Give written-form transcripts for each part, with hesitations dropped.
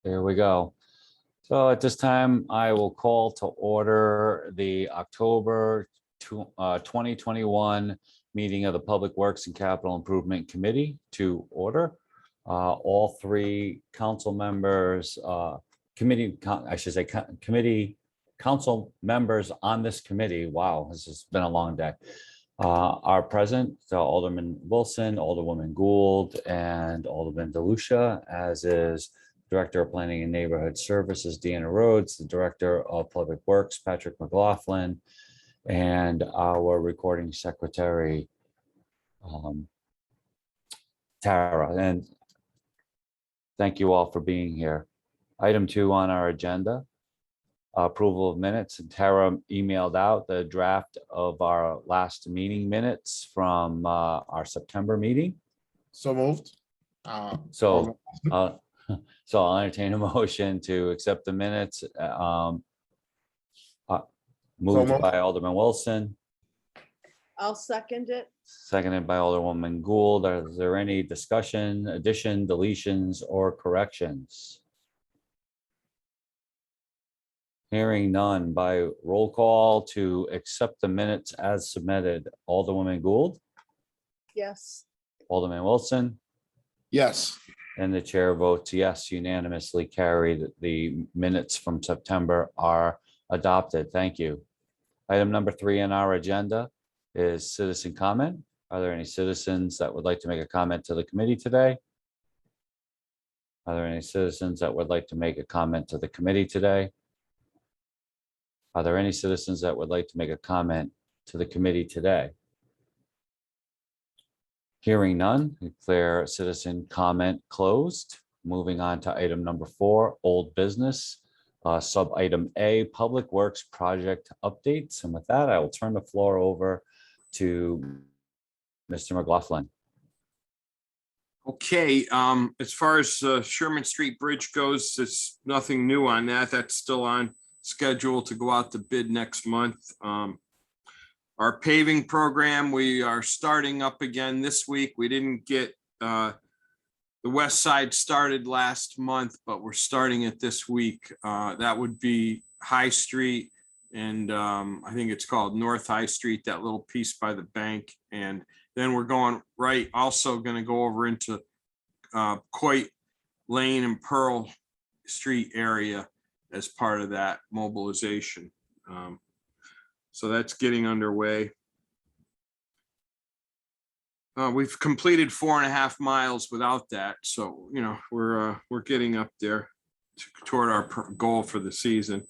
There we go. So at this time, I will call to order the October 2021 meeting of the Public Works and Capital Improvement Committee to order. All three council members, committee council members on this committee, wow, this has been a long day, are present. So Alderman Wilson, Alderwoman Gould, and Alderman DeLucia, as is Director of Planning and Neighborhood Services, Deanna Rhodes, the Director of Public Works, Patrick McLaughlin, and our recording secretary, Tara. And thank you all for being here. Item 2 on our agenda, approval of minutes. And Tara emailed out the draft of our last meeting minutes from our September meeting. So moved. So I'll entertain a motion to accept the minutes. Moved by Alderman Wilson, I'll second it. seconded by Alderwoman Gould. Is there any discussion, addition, deletions, or corrections? Hearing none, by roll call to accept the minutes as submitted. Alderwoman Gould, Yes. Alderman Wilson, Yes. and the chair votes yes, unanimously carried. The minutes from September are adopted. Thank you. Item number 3 on our agenda is citizen comment. Are there any citizens that would like to make a comment to the committee today? Are there any citizens that would like to make a comment to the committee today? Are there any citizens that would like to make a comment to the committee today? Hearing none, declare citizen comment closed. Moving on to item number 4, old business. Sub item A, Public Works project updates. And with that, I will turn the floor over to Mr. McLaughlin. Okay, as far as Sherman Street Bridge goes, it's nothing new on that. That's still on schedule to go out to bid next month. Our paving program, we are starting up again this week. We didn't get the west side started last month, but we're starting it this week. That would be High Street, and I think it's called North High Street, that little piece by the bank. And then we're going right, also going to go over into Coit Lane and Pearl Street area as part of that mobilization. So that's getting underway. We've completed 4.5 miles without that. So, you know, we're getting up there toward our goal for the season.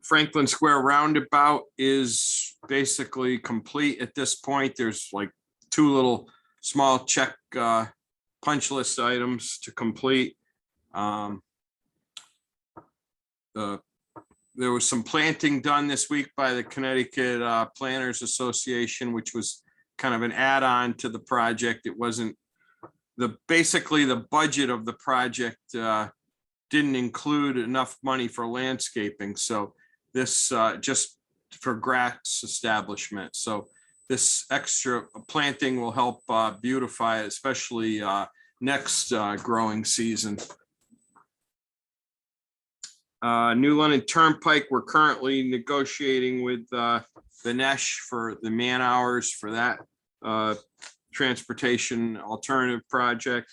Franklin Square Roundabout is basically complete at this point. There's like 2 little small check punch list items to complete. There was some planting done this week by the Connecticut Planners Association, which was kind of an add-on to the project. It wasn't basically the budget of the project didn't include enough money for landscaping. So this just for grass establishment. So this extra planting will help beautify it, especially next growing season. New London Turnpike, we're currently negotiating with Vinesh for the man hours for that transportation alternative project.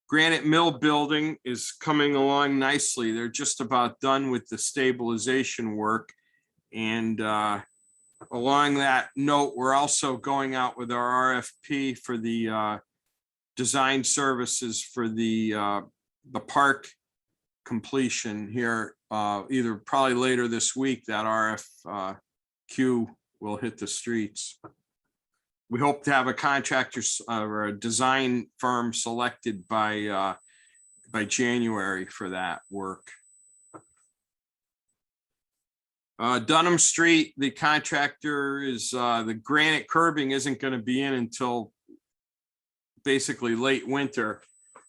Granite Mill building is coming along nicely. They're just about done with the stabilization work. And along that note, we're also going out with our RFP for the design services for the park completion here, either probably later this week. That RFQ will hit the streets. We hope to have a contractor or a design firm selected by January for that work. Dunham Street, the contractor is the granite curbing isn't going to be in until basically late winter.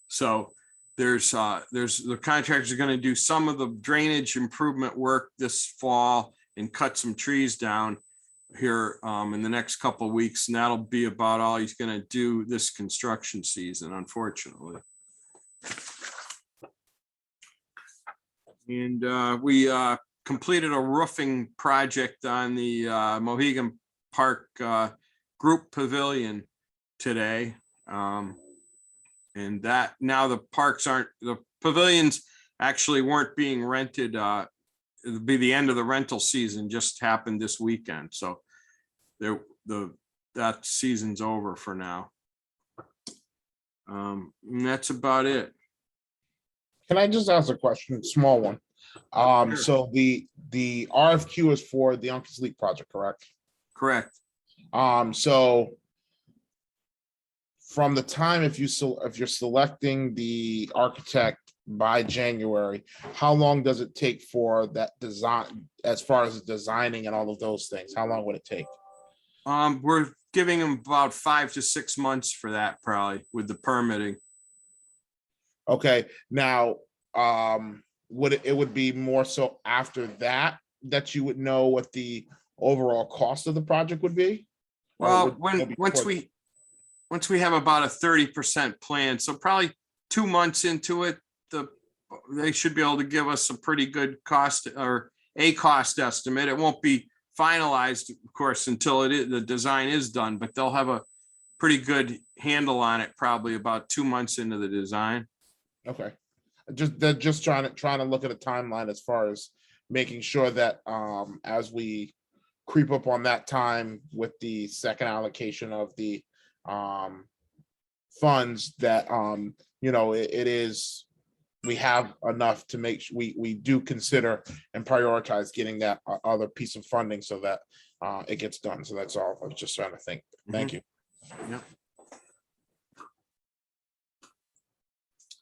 So there's the contractors are going to do some of the drainage improvement work this fall and cut some trees down here in the next couple of weeks, and that'll be about all he's going to do this construction season, unfortunately. And we completed a roofing project on the Mohegan Park Group Pavilion today. And that now the pavilions actually weren't being rented. It'll be the end of the rental season, just happened this weekend. So that season's over for now. And that's about it. Can I just ask a question, small one? Sure. So the RFQ is for the Uncas League project, correct? Correct. So from the time if you're selecting the architect by January, how long does it take for that design, as far as designing and all of those things? How long would it take? We're giving them about 5 to 6 months for that, probably, with the permitting. Okay, now, it would be more so after that you would know what the overall cost of the project would be? Or Well, would it be once we have about a 30% plan, so probably 2 months into it, they should be able to give us a pretty good cost or a cost estimate. It won't be finalized, of course, until the design is done, but they'll have a pretty good handle on it, probably about 2 months into the design. Okay, they're just trying to look at a timeline as far as making sure that as we creep up on that time with the second allocation of the funds, that it is, we have enough to make sure we do consider and prioritize getting that other piece of funding so that it gets done. So that's all I was just trying to think. Thank you. Yep.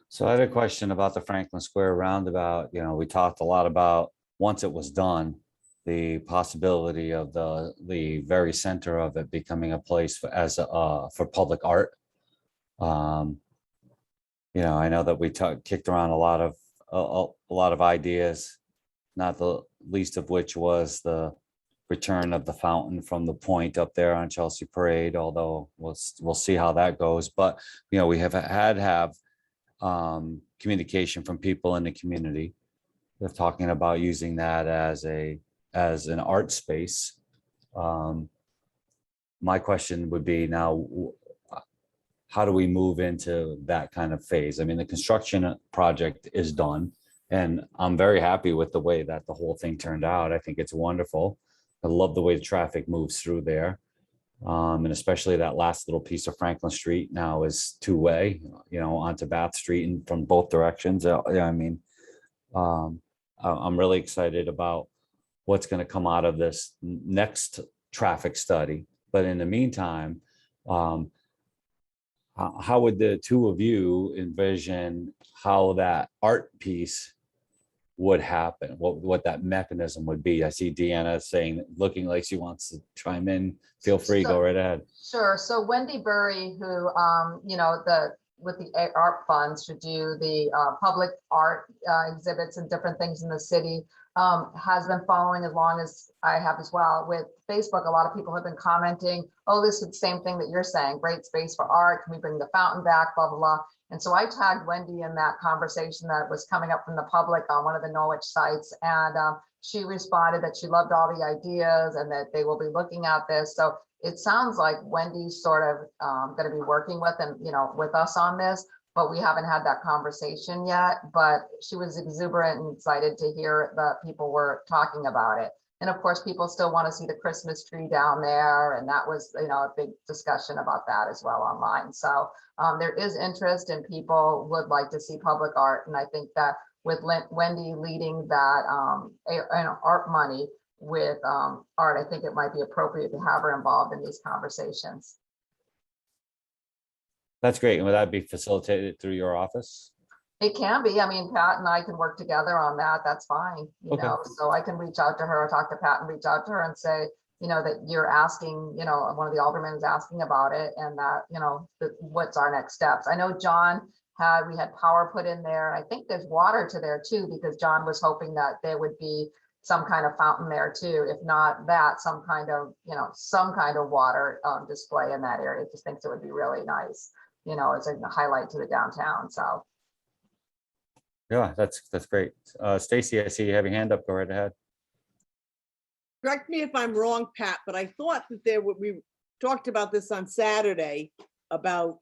So I had a question about the Franklin Square roundabout. We talked a lot about, once it was done, the possibility of the very center of it becoming a place for public art. I know that we kicked around a lot of ideas, not the least of which was the return of the fountain from the point up there on Chelsea Parade, although we'll see how that goes. But we have communication from people in the community. They're talking about using that as an art space. My question would be now, how do we move into that kind of phase? I mean, the construction project is done, and I'm very happy with the way that the whole thing turned out. I think it's wonderful. I love the way the traffic moves through there. And especially that last little piece of Franklin Street now is two-way, onto Bath Street and from both directions. I'm really excited about what's going to come out of this next traffic study. But in the meantime, how would the two of you envision how that art piece would happen? What that mechanism would be? I see Deanna looking like she wants to chime in. Feel free, go right ahead. Sure. So Wendy Burry, who, with the art funds should do the public art exhibits and different things in the city, has been following as long as I have as well. With Facebook, a lot of people have been commenting, oh, this is the same thing that you're saying, great space for art. Can we bring the fountain back, blah, blah, blah. And so I tagged Wendy in that conversation that was coming up from the public on one of the Norwich sites. And she responded that she loved all the ideas and that they will be looking at this. So it sounds like Wendy's sort of going to be working with with us on this, but we haven't had that conversation yet. But she was exuberant and excited to hear that people were talking about it. And of course, people still want to see the Christmas tree down there. And that was, a big discussion about that as well online. So there is interest and people would like to see public art. And I think that with Wendy leading that art money with art, I think it might be appropriate to have her involved in these conversations. That's great. And would that be facilitated through your office? It can be. I mean, Pat and I can work together on that. That's fine. Okay. So I can reach out to her, talk to Pat and reach out to her and say, that you're asking, one of the aldermen is asking about it and that, what's our next steps. I know John we had power put in there. I think there's water to there too, because John was hoping that there would be some kind of fountain there too. If not that, some kind of water display in that area. Just thinks it would be really nice, as a highlight to the downtown. So Yeah, that's great. Stacy, I see you have your hand up. Go right ahead. Correct me if I'm wrong, Pat, but I thought that we talked about this on Saturday about,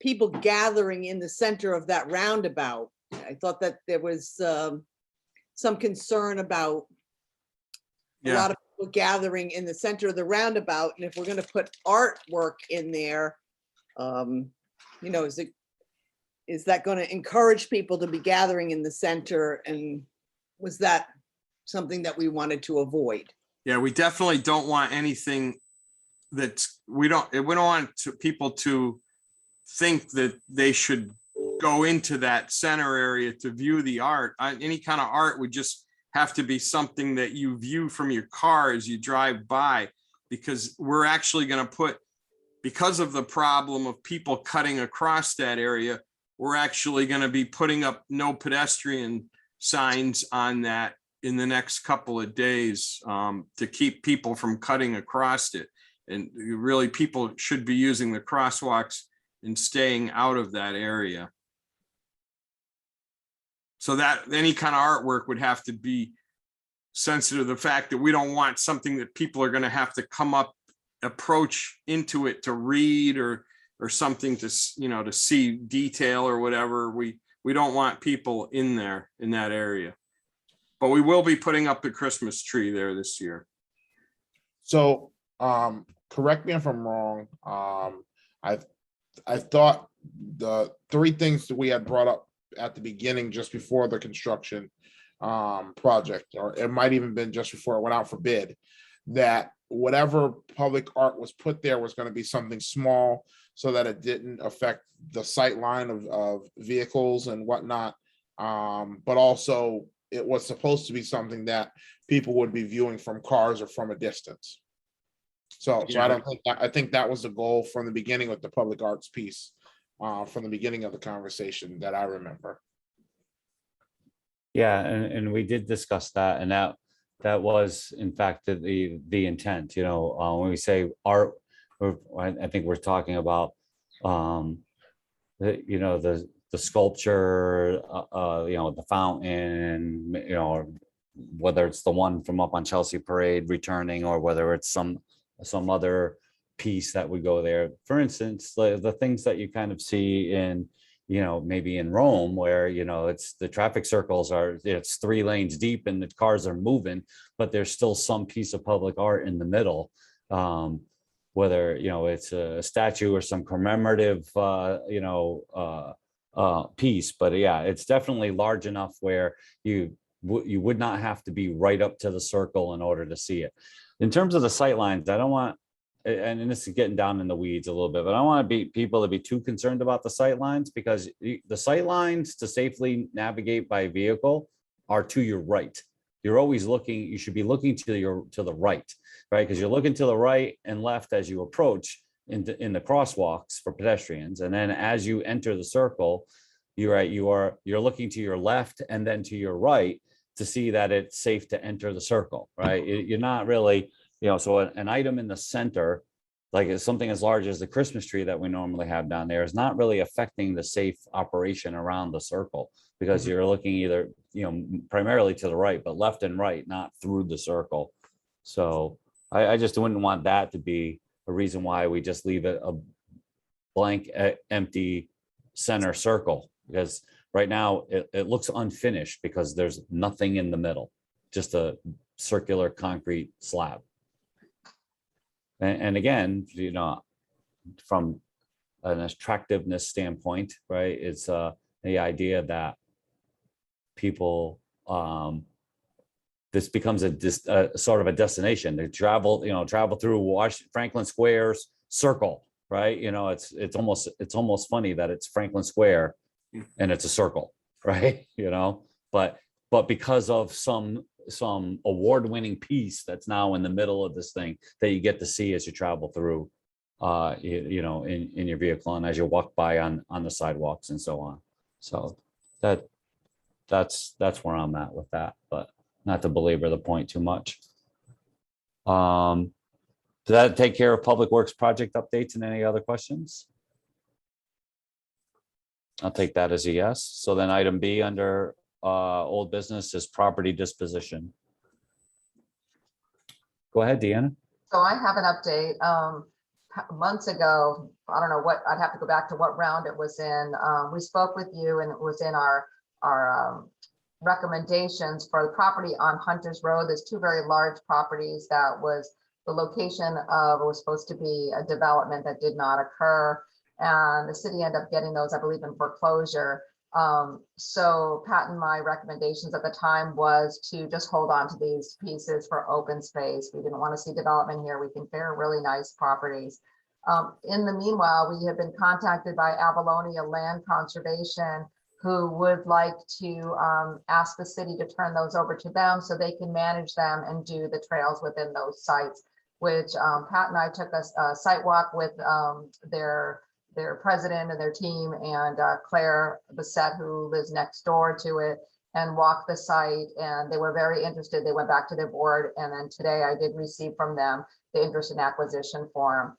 people gathering in the center of that roundabout. I thought that there was some concern about a Yeah. lot of people gathering in the center of the roundabout. And if we're going to put artwork in there, is that going to encourage people to be gathering in the center? And was that something that we wanted to avoid? Yeah, we definitely don't want anything we don't want people to think that they should go into that center area to view the art. Any kind of art would just have to be something that you view from your car as you drive by, because we're actually going to because of the problem of people cutting across that area, we're actually going to be putting up no pedestrian signs on that in the next couple of days to keep people from cutting across it. And really, people should be using the crosswalks and staying out of that area. So that any kind of artwork would have to be sensitive to the fact that we don't want something that people are going to have to come up, approach into it to read or something to see detail or whatever. We don't want people in there in that area. But we will be putting up the Christmas tree there this year. So, correct me if I'm wrong. I thought the three things that we had brought up at the beginning, just before the construction project, or it might even been just before it went out for bid, that whatever public art was put there was going to be something small so that it didn't affect the sight line of vehicles and whatnot. But also it was supposed to be something that people would be viewing from cars or from a distance. So I think that was the goal from the beginning with the public arts piece, from the beginning of the conversation that I remember. Yeah, and we did discuss that, and that was in fact the intent. When we say art, I think we're talking about the sculpture, the fountain, whether it's the one from up on Chelsea Parade returning, or whether it's some other piece that would go there. For instance, the things that you kind of see in, maybe in Rome, where, it's the traffic circles it's 3 lanes deep and the cars are moving, but there's still some piece of public art in the middle. Whether, it's a statue or some commemorative, piece, but yeah, it's definitely large enough where you would not have to be right up to the circle in order to see it. In terms of the sight lines, I don't want, and this is getting down in the weeds a little bit, but I don't want people to be too concerned about the sight lines, because the sight lines to safely navigate by vehicle are to your right. You're always looking, you should be looking to the right, because you're looking to the right and left as you approach in the crosswalks for pedestrians. And then as you enter the circle, you're looking to your left and then to your right to see that it's safe to enter the circle, right? You're not really, so an item in the center, like something as large as the Christmas tree that we normally have down there, is not really affecting the safe operation around the circle, because you're looking either, primarily to the right, but left and right, not through the circle. So I just wouldn't want that to be a reason why we just leave it a blank, empty center circle, because right now it looks unfinished because there's nothing in the middle, just a circular concrete slab. And again, from an attractiveness standpoint, right, it's the idea that people, this becomes a sort of a destination. They travel through Franklin Square's circle, right? It's almost funny that it's Franklin Square and it's a circle, right? But because of some award-winning piece that's now in the middle of this thing that you get to see as you travel through, in your vehicle and as you walk by on the sidewalks and so on. So that's where I'm at with that, but not to belabor the point too much. Does that take care of Public Works project updates and any other questions? I'll take that as a yes. So then item B under old business is property disposition. Go ahead, Deanna. So I have an update. Months ago, I don't know what, I'd have to go back to what round it was in. We spoke with you and it was in our recommendations for the property on Hunter's Road. There's two very large properties that was the location of, was supposed to be a development that did not occur. And the city ended up getting those, I believe, in foreclosure. So Pat and my recommendations at the time was to just hold on to these pieces for open space. We didn't want to see development here. We think they're really nice properties. In the meanwhile, we have been contacted by Avalonia Land Conservation, who would like to ask the city to turn those over to them so they can manage them and do the trails within those sites, which Pat and I took a site walk with their president and their team, and Claire Bissett, who lives next door to it, and walked the site, and they were very interested. They went back to their board, and then today I did receive from them the interest in acquisition form.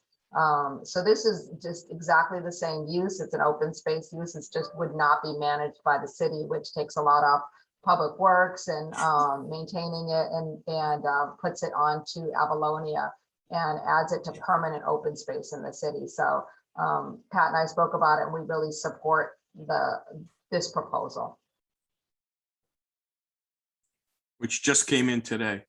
So this is just exactly the same use. It's an open space use. It just would not be managed by the city, which takes a lot off public works and maintaining it, and puts it onto Avalonia and adds it to permanent open space in the city. So Pat and I spoke about it, and we really support this proposal. Which just came in today.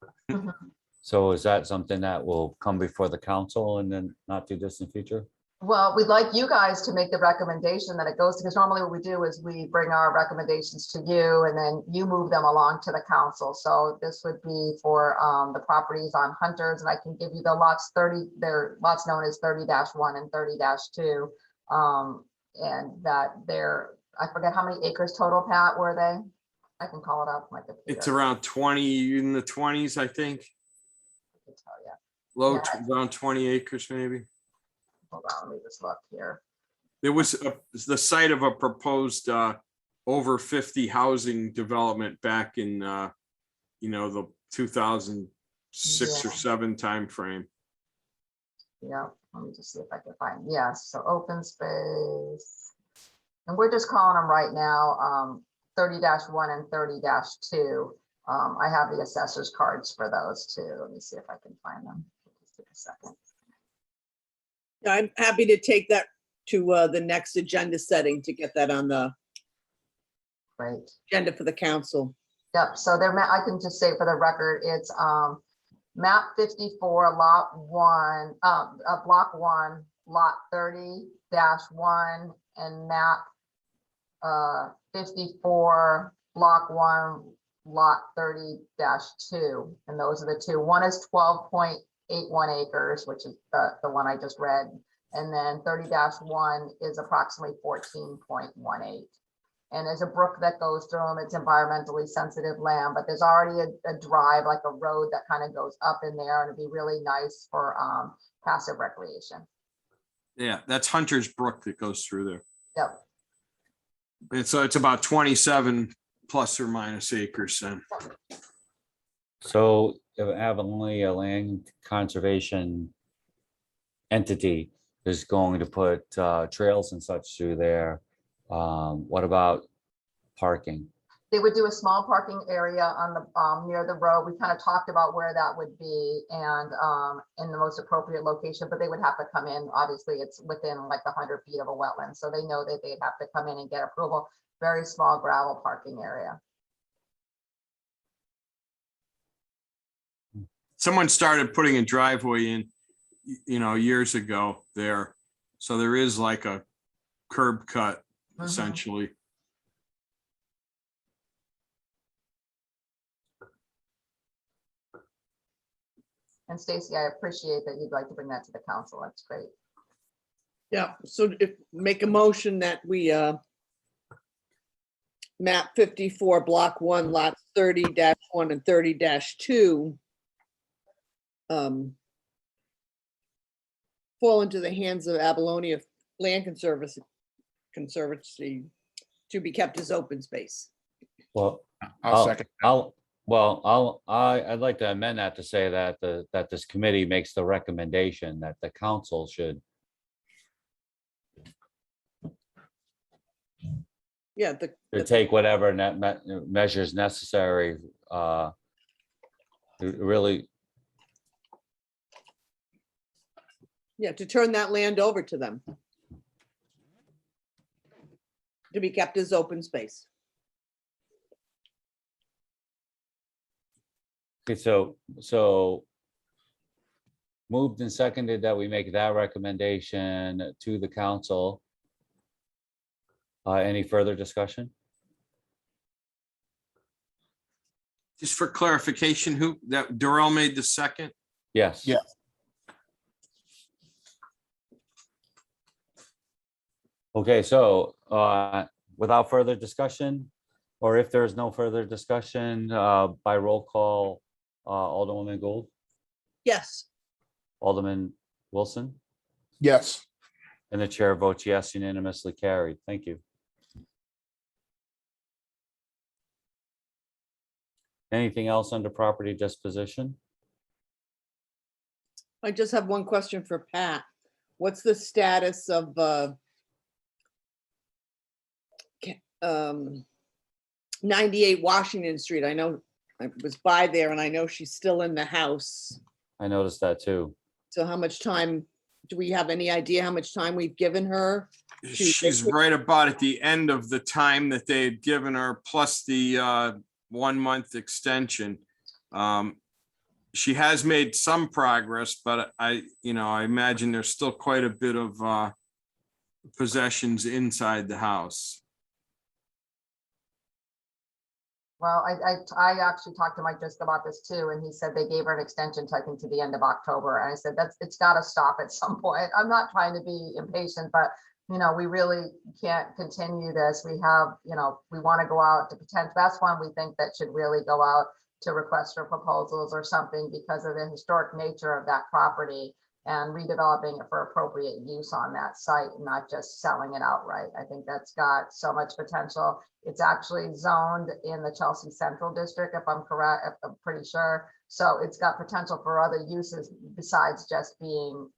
So is that something that will come before the council in the not too distant future? Well, we'd like you guys to make the recommendation that it goes, because normally what we do is we bring our recommendations to you and then you move them along to the council. So this would be for the properties on Hunters, and I can give you the lots 30, they're lots known as 30-1 and 30-2. And that they're, I forget how many acres total, Pat, were they? I can call it up. My computer. It's around 20, in the 20s, I think. I can tell you. Low, Yeah. around 20 acres, maybe. Hold on, let me just look here. There was the site of a proposed over 50 housing development back in, the 2006 or Yeah. 7 timeframe. Yeah, let me just see if I can find, yes, so open space. And we're just calling them right now, 30-1 and 30-2. I have the assessor's cards for those too. Let me see if I can find them. Just take a second. I'm happy to take that to the next agenda setting to get that on the Great. agenda for the council. Yep, so they're, I can just say for the record, it's map 54, lot 1, block 1, lot 30-1, and map 54, block 1, lot 30-2. And those are the two. One is 12.81 acres, which is the one I just read. And then 30-1 is approximately 14.18. And there's a brook that goes through them. It's environmentally sensitive land, but there's already a drive, like a road that kind of goes up in there, and it'd be really nice for passive recreation. Yeah, that's Hunter's Brook that goes through there. Yep. And so it's about 27 plus or minus acres then. So if Avalonia Land Conservation entity is going to put trails and such through there, what about parking? They would do a small parking area on the near the road. We kind of talked about where that would be and in the most appropriate location, but they would have to come in. Obviously, it's within like the 100 feet of a wetland, so they know that they'd have to come in and get approval. Very small gravel parking area. Someone started putting a driveway in, years ago there. So there is like a curb cut essentially. And Stacy, I appreciate that you'd like to bring that to the council. That's great. Yeah, so if, make a motion that we map 54, block 1, lots 30-1 and 30-2 fall into the hands of Avalonia Land Conservancy to be kept as open space. Well, I'll second. I'd like to amend that to say that that this committee makes the recommendation that the council should Yeah, to take whatever measures necessary, really, yeah, to turn that land over to them. To be kept as open space. okay, so moved and seconded that we make that recommendation to the council. Any further discussion? Just for clarification, who, that Darrell made the second? Yes. Yeah. Okay, so without further discussion, or if there's no further discussion, by roll call, Alderwoman Gould, Yes, Alderman Wilson, Yes. and the chair votes yes, unanimously carried. Thank you. Anything else under property disposition? I just have one question for Pat. What's the status of 98 Washington Street? I know I was by there and I know she's still in the house. I noticed that too. So how much time, do we have any idea how much time we've given her? She's right about at the end of the time that they had given her, plus the 1 month extension. She has made some progress, but I imagine there's still quite a bit of possessions inside the house. Well, I actually talked to Mike just about this too, and he said they gave her an extension, I think, to the end of October. And I said, it's got to stop at some point. I'm not trying to be impatient, but we really can't continue this. We have, we want to go out to potential. That's one we think that should really go out to request for proposals or something because of the historic nature of that property and redeveloping it for appropriate use on that site, and not just selling it outright. I think that's got so much potential. It's actually zoned in the Chelsea Central District, if I'm correct, if I'm pretty sure. So it's got potential for other uses besides just being,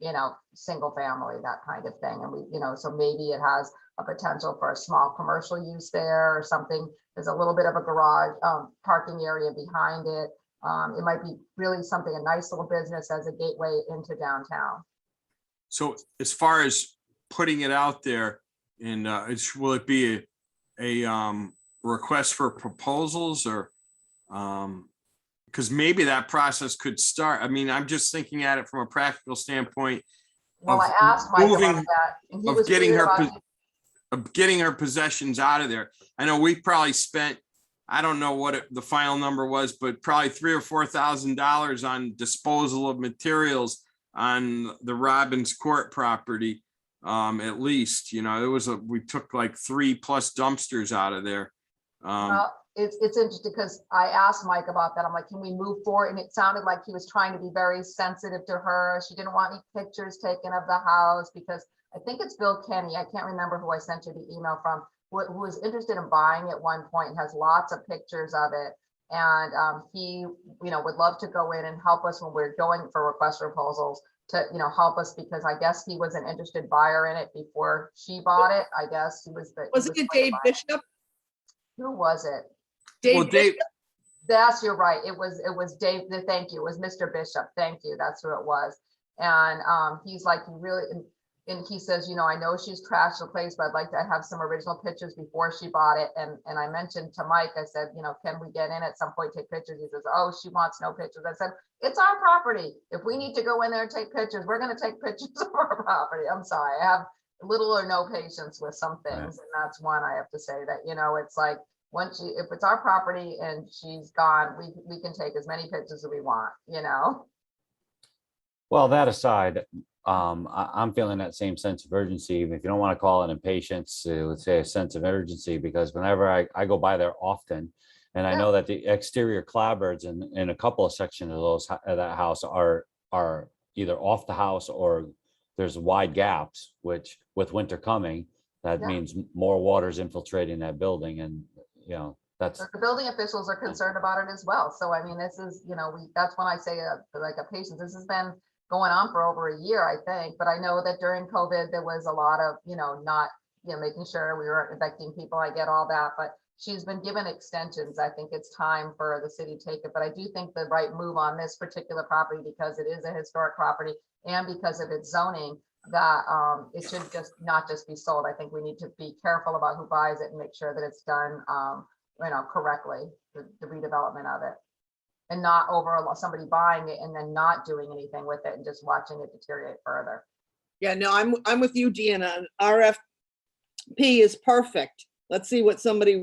single family, that kind of thing. And we, so maybe it has a potential for a small commercial use there or something. There's a little bit of a garage parking area behind it. It might be really something, a nice little business as a gateway into downtown. So as far as putting it out there, and will it be a request for proposals, or because maybe that process could start? I mean, I'm just thinking at it from a practical standpoint. Well, of I asked Mike about moving- that, and he of was getting weird her about of getting her possessions out of there. I know we probably spent, I don't know what the final number was, but probably $3,000 or $4,000 on disposal of materials on the Robbins Court property. At least, we took like 3+ dumpsters out of there. Well, it's interesting because I asked Mike about that. I'm like, can we move forward? And it sounded like he was trying to be very sensitive to her. She didn't want any pictures taken of the house because I think it's Bill Kenny. I can't remember who I sent you the email from, who was interested in buying at one point and has lots of pictures of it. And he, would love to go in and help us when we're going for request proposals to, help us, because I guess he was an interested buyer in it before she bought it. I guess he was the. Wasn't it Dave Bishop? Who was it? Well, Dave, That's, you're right. It was Dave. Thank you. It was Mr. Bishop. Thank you. That's who it was. And he's like, you really, and he says, I know she's trashed the place, but I'd like to have some original pictures before she bought it. And I mentioned to Mike, I said, can we get in at some point, take pictures? He says, oh, she wants no pictures. I said, it's our property. If we need to go in there and take pictures, we're going to take pictures of our property. I'm sorry. I have little or no patience with some things. And that's one I have to say that, it's like, if it's our property and she's gone, we can take as many pictures as we want, Well, that aside, I'm feeling that same sense of urgency, even if you don't want to call it impatience, let's say a sense of urgency, because whenever I go by there often, and I know that the exterior clapboards in a couple of sections of that house are either off the house or there's wide gaps, which with winter coming, that means more water's infiltrating that building, and that's. The building officials are concerned about it as well. So I mean, this is, that's when I say like a patience. This has been going on for over a year, I think. But I know that during COVID, there was a lot of, not making sure we weren't evicting people. I get all that, but she's been given extensions. I think it's time for the city to take it, but I do think the right move on this particular property, because it is a historic property and because of its zoning, that it should just not just be sold. I think we need to be careful about who buys it and make sure that it's done, correctly, the redevelopment of it. And not over somebody buying it and then not doing anything with it and just watching it deteriorate further. Yeah, no, I'm with you, Deanna. RFP is perfect. Let's see what somebody,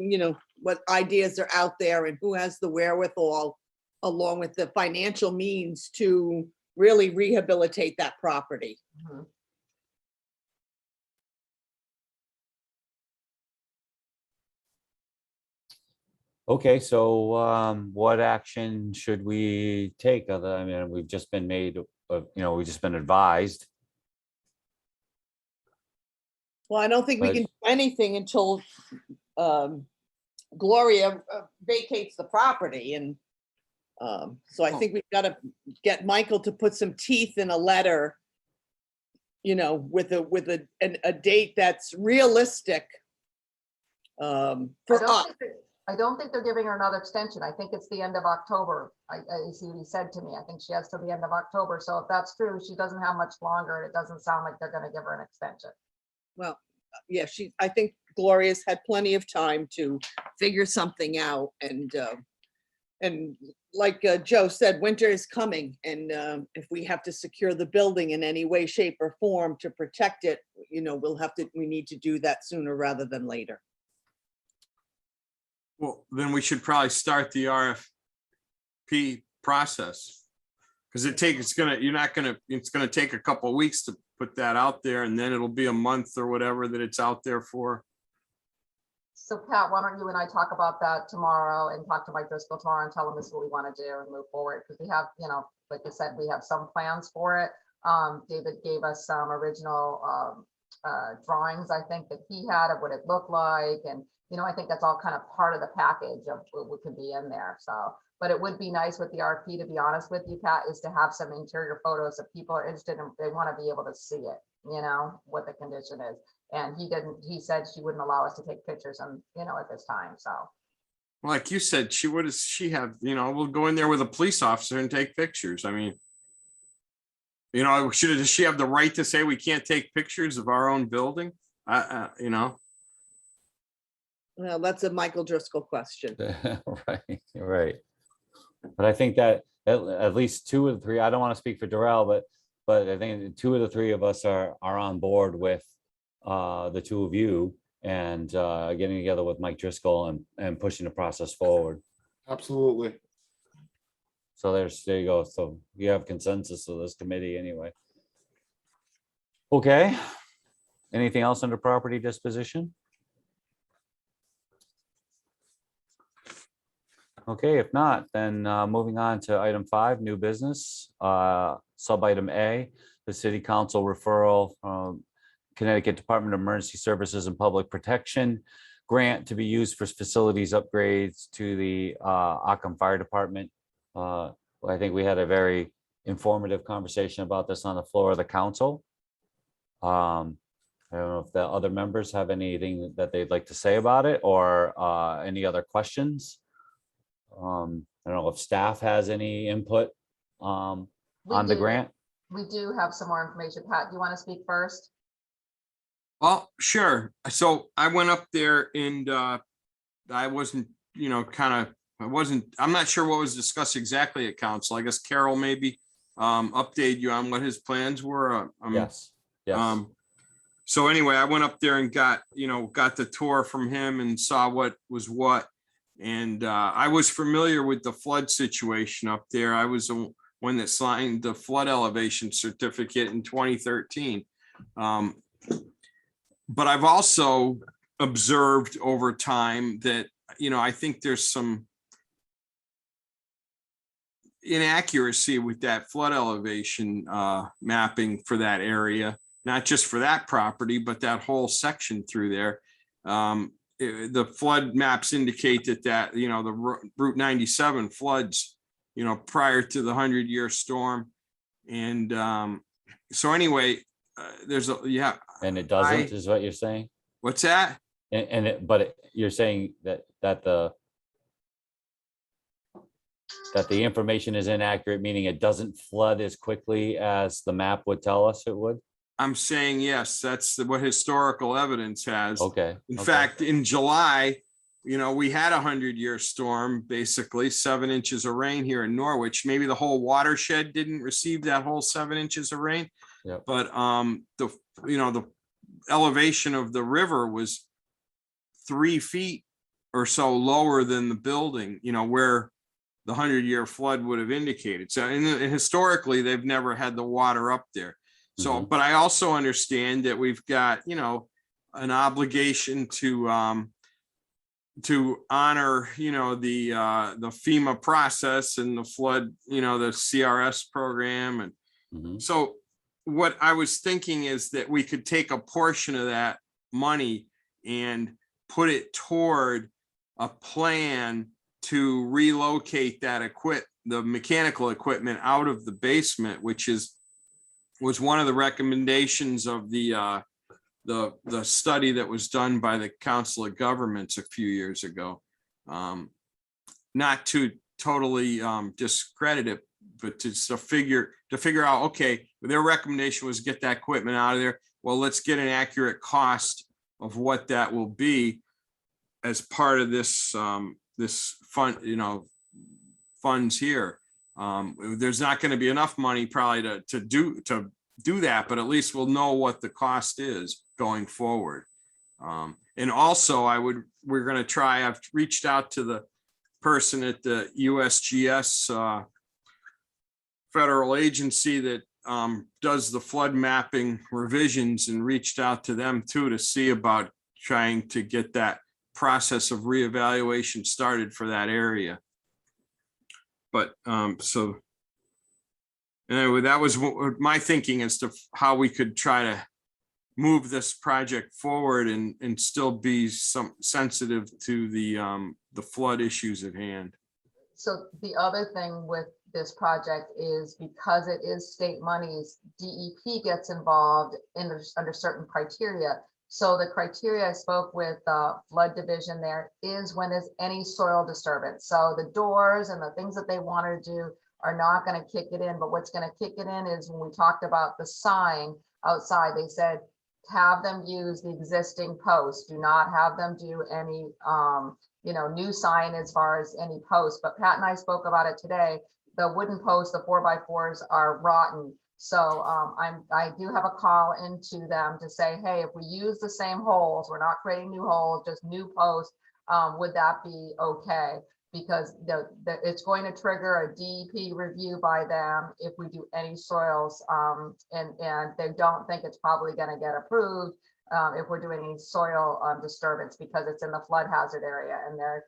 what ideas are out there and who has the wherewithal, along with the financial means to really rehabilitate that property. Mhm. Okay, so what action should we take? I mean, we've just been made, we've just been advised. Well, I don't think we But- can do anything until Gloria vacates the property, and so I Oh. think we've got to get Michael to put some teeth in a letter, with a date that's realistic for us. I don't think they're giving her another extension. I think it's the end of October. I see what he said to me. I think she has till the end of October. So if that's true, she doesn't have much longer. It doesn't sound like they're gonna give her an extension. Well, yeah, I think Gloria's had plenty of time to figure something out, and like Joe said, winter is coming, and if we have to secure the building in any way, shape, or form to protect it, we need to do that sooner rather than later. Well, then we should probably start the RFP process. Because it's gonna take a couple of weeks to put that out there, and then it'll be a month or whatever that it's out there for. So Pat, why don't you and I talk about that tomorrow and talk to Mike Driscoll tomorrow and tell him this is what we want to do and move forward? Because we have, like I said, we have some plans for it. David gave us some original drawings, I think, that he had of what it looked like. And, I think that's all kind of part of the package of what could be in there. So, but it would be nice with the RFP, to be honest with you, Pat, is to have some interior photos if people are interested and they want to be able to see it, what the condition is. And he said she wouldn't allow us to take pictures and, at this time, so. Like you said, we'll go in there with a police officer and take pictures. I mean, does she have the right to say we can't take pictures of our own building? Well, that's a Michael Driscoll question. Right. But I think that at least two of the three, I don't want to speak for Darrell, but I think two of the three of us are on board with the two of you and getting together with Mike Driscoll and pushing the process forward. Absolutely. So there you go. So you have consensus of this committee anyway. Okay. Anything else under property disposition? Okay, if not, then moving on to item 5, new business, sub item A, the city council referral, Connecticut Department of Emergency Services and Public Protection grant to be used for facilities upgrades to the Occam Fire Department. I think we had a very informative conversation about this on the floor of the council. I don't know if the other members have anything that they'd like to say about it or any other questions. I don't know if staff has any input on the grant. We do have some more information. Pat, do you want to speak first? Well, sure. So I went up there and I wasn't, I'm not sure what was discussed exactly at council. I guess Carol maybe update you on what his plans were. Yes. So anyway, I went up there and got the tour from him and saw what was what. And I was familiar with the flood situation up there. I was the one that signed the flood elevation certificate in 2013. But I've also observed over time that, I think there's some inaccuracy with that flood elevation mapping for that area, not just for that property, but that whole section through there. The flood maps indicate that the Route 97 floods, prior to the 100-year storm. And so anyway, And it doesn't, is what you're saying? What's that? But you're saying that the information is inaccurate, meaning it doesn't flood as quickly as the map would tell us it would? I'm saying yes, that's what historical evidence has. Okay. In okay. fact, in July, we had 100-year storm, basically 7 inches of rain here in Norwich. Maybe the whole watershed didn't receive that whole 7 inches of rain. Yep. But the elevation of the river was 3 feet or so lower than the building, where the 100-year flood would have indicated. So and historically, they've never had the water up there. So, but I also understand that we've got, an obligation to honor, the FEMA process and the flood, the CRS program. And Mhm. so what I was thinking is that we could take a portion of that money and put it toward a plan to relocate the mechanical equipment out of the basement, which was one of the recommendations of the study that was done by the Council of Governments a few years ago. Not to totally discredit it, but to figure out, okay, their recommendation was get that equipment out of there. Well, let's get an accurate cost of what that will be as part of this this fund, funds here. There's not going to be enough money probably to do that, but at least we'll know what the cost is going forward. And also we're going to try, I've reached out to the person at the USGS federal agency that does the flood mapping revisions, and reached out to them too, to see about trying to get that process of reevaluation started for that area. But so anyway, that was what my thinking as to how we could try to move this project forward and still be sensitive to the flood issues at hand. So the other thing with this project is, because it is state monies, DEP gets involved under certain criteria. So the criteria, I spoke with flood division there, is when there's any soil disturbance. So the doors and the things that they want to do are not going to kick it in, but what's going to kick it in is when we talked about the sign outside, they said, have them use the existing posts. Do not have them do any, new sign as far as any posts. But Pat and I spoke about it today. The wooden posts, the 4x4s are rotten. So I do have a call into them to say, hey, if we use the same holes, we're not creating new holes, just new posts, would that be okay? Because it's going to trigger a DEP review by them if we do any soils, and they don't think it's probably going to get approved if we're doing any soil disturbance, because it's in the flood hazard area, and they're,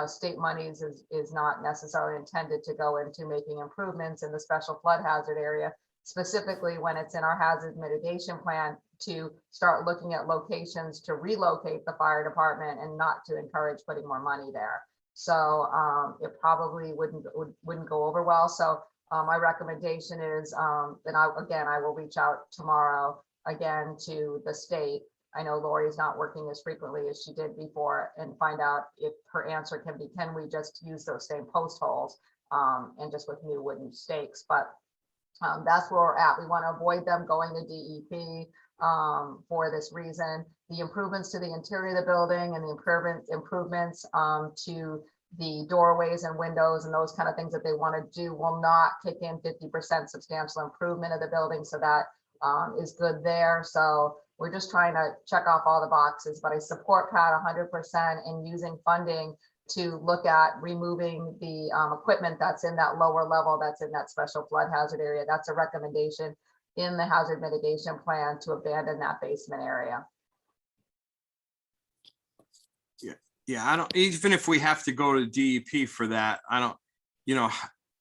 state monies is not necessarily intended to go into making improvements in the special flood hazard area, specifically when it's in our hazard mitigation plan to start looking at locations to relocate the fire department and not to encourage putting more money there. So it probably wouldn't go over well. So my recommendation is that I will reach out tomorrow again to the state. I know Lori's not working as frequently as she did before, and find out if her answer can we just use those same post holes and just with new wooden stakes. But that's where we're at. We want to avoid them going to DEP for this reason. The improvements to the interior of the building and the improvements to the doorways and windows and those kind of things that they want to do will not kick in 50% substantial improvement of the building. So that is good there. So we're just trying to check off all the boxes, but I support Pat 100% in using funding to look at removing the equipment that's in that lower level, that's in that special flood hazard area. That's a recommendation in the hazard mitigation plan, to abandon that basement area. Yeah, I don't, even if we have to go to DEP for that, I don't,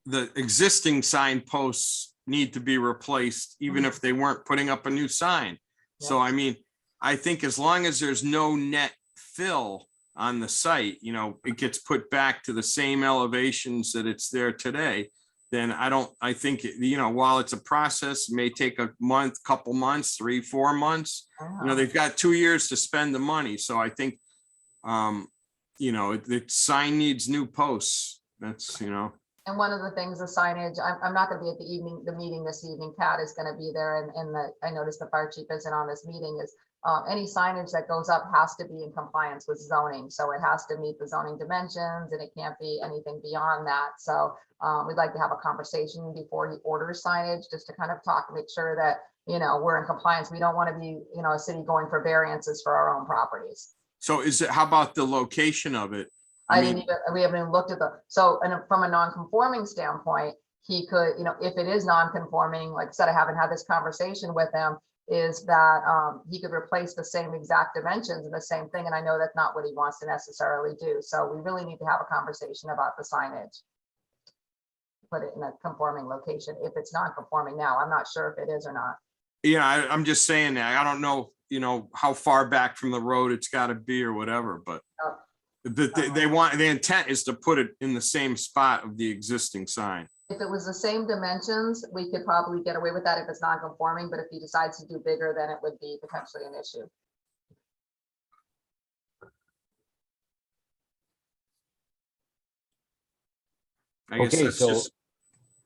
the existing signposts need to be replaced, even if they weren't putting up a new sign. So, I mean, I think as long as there's no net fill on the site, it gets put back to the same elevations that it's there today, then I think, while it's a process, it may take a month, couple months, 3, 4 months. They've got 2 years to spend the money. So I think, the sign needs new posts. That's, And one of the things, the signage, I'm not gonna be at the meeting this evening. Pat is gonna be there, and I noticed the fire chief isn't on this meeting, is any signage that goes up has to be in compliance with zoning. So it has to meet the zoning dimensions, and it can't be anything beyond that. So we'd like to have a conversation before he orders signage, just to kind of talk, make sure that, we're in compliance. We don't want to be, a city going for variances for our own properties. so how about the location of it? We haven't even looked at and from a non-conforming standpoint, he could, if it is non-conforming, like I said, I haven't had this conversation with him, is that he could replace the same exact dimensions and the same thing. And I know that's not what he wants to necessarily do. So we really need to have a conversation about the signage. Put it in a conforming location. If it's non-conforming now, I'm not sure if it is or not. Yeah, I'm just saying that. I don't know, how far back from the road it's got to be or whatever, but the intent is to put it in the same spot of the existing sign. If it was the same dimensions, we could probably get away with that if it's non-conforming, but if he decides to do bigger, then it would be potentially an issue. I guess Okay, that's so just,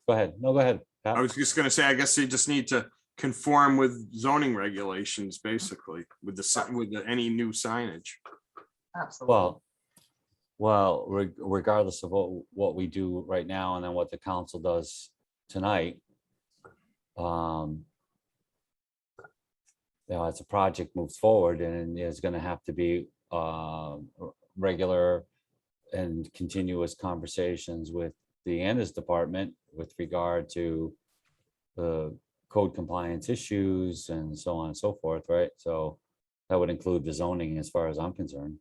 go ahead. No, go ahead. Pat. I was just gonna say, I guess they just need to conform with zoning regulations, basically, with any new signage. Absolutely. Well, regardless of what we do right now and then what the council does tonight, as a project moves forward, and there's going to have to be regular and continuous conversations with the Anna's department with regard to the code compliance issues and so on and so forth, right? So that would include the zoning as far as I'm concerned.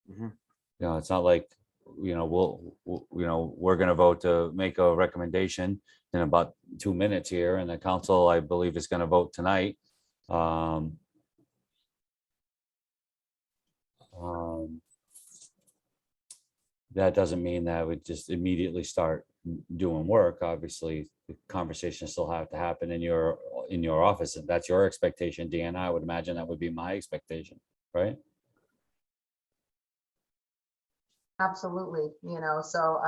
Mhm. It's not like, we're going to vote to make a recommendation in about 2 minutes here, and the council, I believe, is going to vote tonight. That doesn't mean that we just immediately start doing work. Obviously, the conversation still have to happen in your office, and that's your expectation, Deanna. I would imagine that would be my expectation, right? Absolutely. So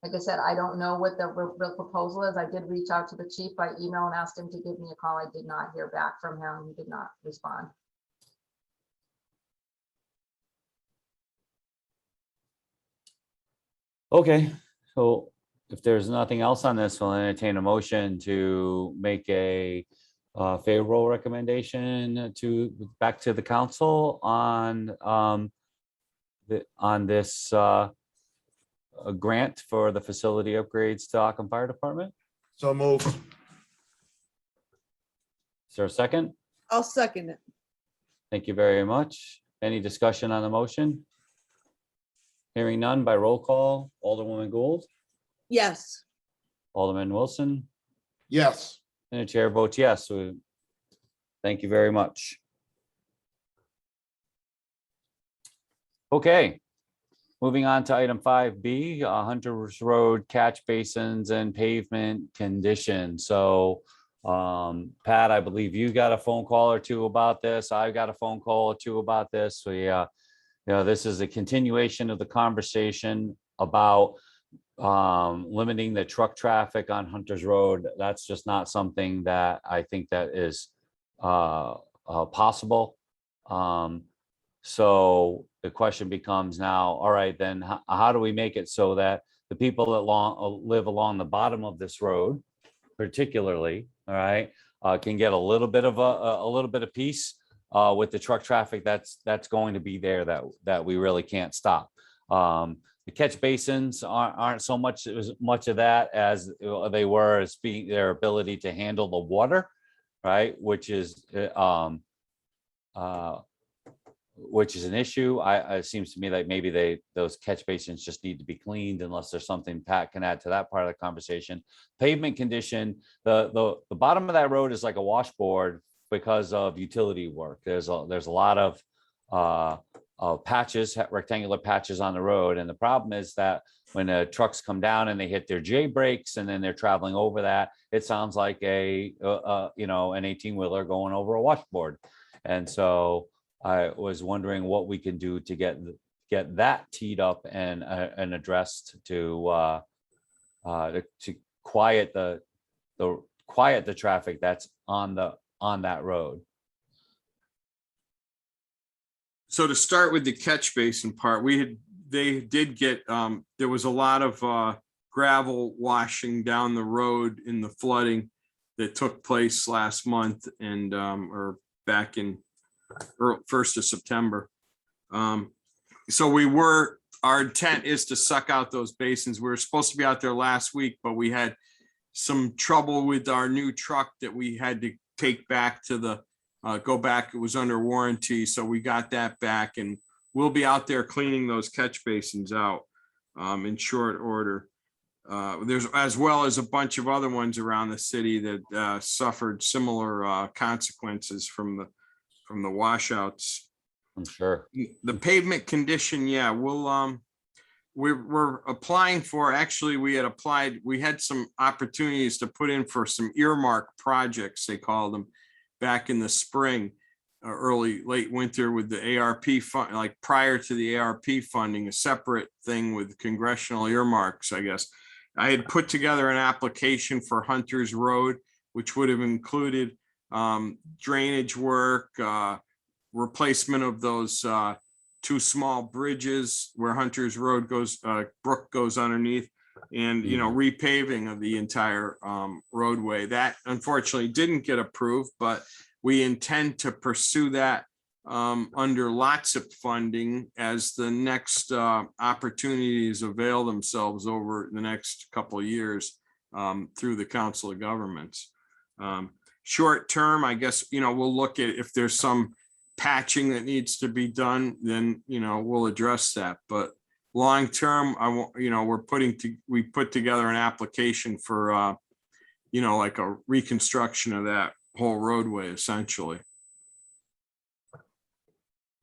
like I said, I don't know what the real proposal is. I did reach out to the chief by email and asked him to give me a call. I did not hear back from him. He did not respond. Okay, so if there's nothing else on this, we'll entertain a motion to make a favorable recommendation back to the council on this a grant for the facility upgrades to Ockham Fire Department. So moved. Is there a second? I'll second it. Thank you very much. Any discussion on the motion? Hearing none, by roll call, Alderwoman Gould, Yes. Alderman Wilson, Yes. and the chair votes yes. So thank you very much. Okay, moving on to item 5B, Hunter's Road catch basins and pavement condition. So Pat, I believe you got a phone call or two about this. I got a phone call or two about this. So yeah, this is a continuation of the conversation about limiting the truck traffic on Hunter's Road. That's just not something that I think that is possible. So the question becomes now, all right, then how do we make it so that the people that live along the bottom of this road, particularly, all right, can get a little bit of peace with the truck traffic that's going to be there that we really can't stop. The catch basins aren't so much of that as they were as being their ability to handle the water, right? Which is an issue. It seems to me like maybe those catch basins just need to be cleaned, unless there's something Pat can add to that part of the conversation. Pavement condition, the bottom of that road is like a washboard because of utility work. There's a lot of patches, rectangular patches on the road, and the problem is that when trucks come down and they hit their J brakes and then they're traveling over that, it sounds like an 18-wheeler going over a washboard. And so I was wondering what we can do to get that teed up and addressed to quiet the traffic that's on that road. So to start with the catch basin part, they did get, there was a lot of gravel washing down the road in the flooding that took place last month and, or back in 1st of September. So our intent is to suck out those basins. We were supposed to be out there last week, but we had some trouble with our new truck that we had to take back to go back. It was under warranty. So we got that back and we'll be out there cleaning those catch basins out in short order. There's as well as a bunch of other ones around the city that suffered similar consequences from the washouts. I'm sure. The pavement condition, yeah, we're applying for, actually, we had some opportunities to put in for some earmark projects, they call them, back in the spring, late winter with the ARP fund, like prior to the ARP funding, a separate thing with congressional earmarks, I guess. I had put together an application for Hunter's Road, which would have included drainage work, replacement of those two small bridges where Hunter's Road goes, brook goes underneath, and, repaving of the entire roadway. That unfortunately didn't get approved, but we intend to pursue that under lots of funding as the next opportunities avail themselves over the next couple of years through the Council of Governments. Short term, I guess, we'll look at if there's some patching that needs to be done, then, we'll address that. But long term, we put together an application for, like a reconstruction of that whole roadway, essentially.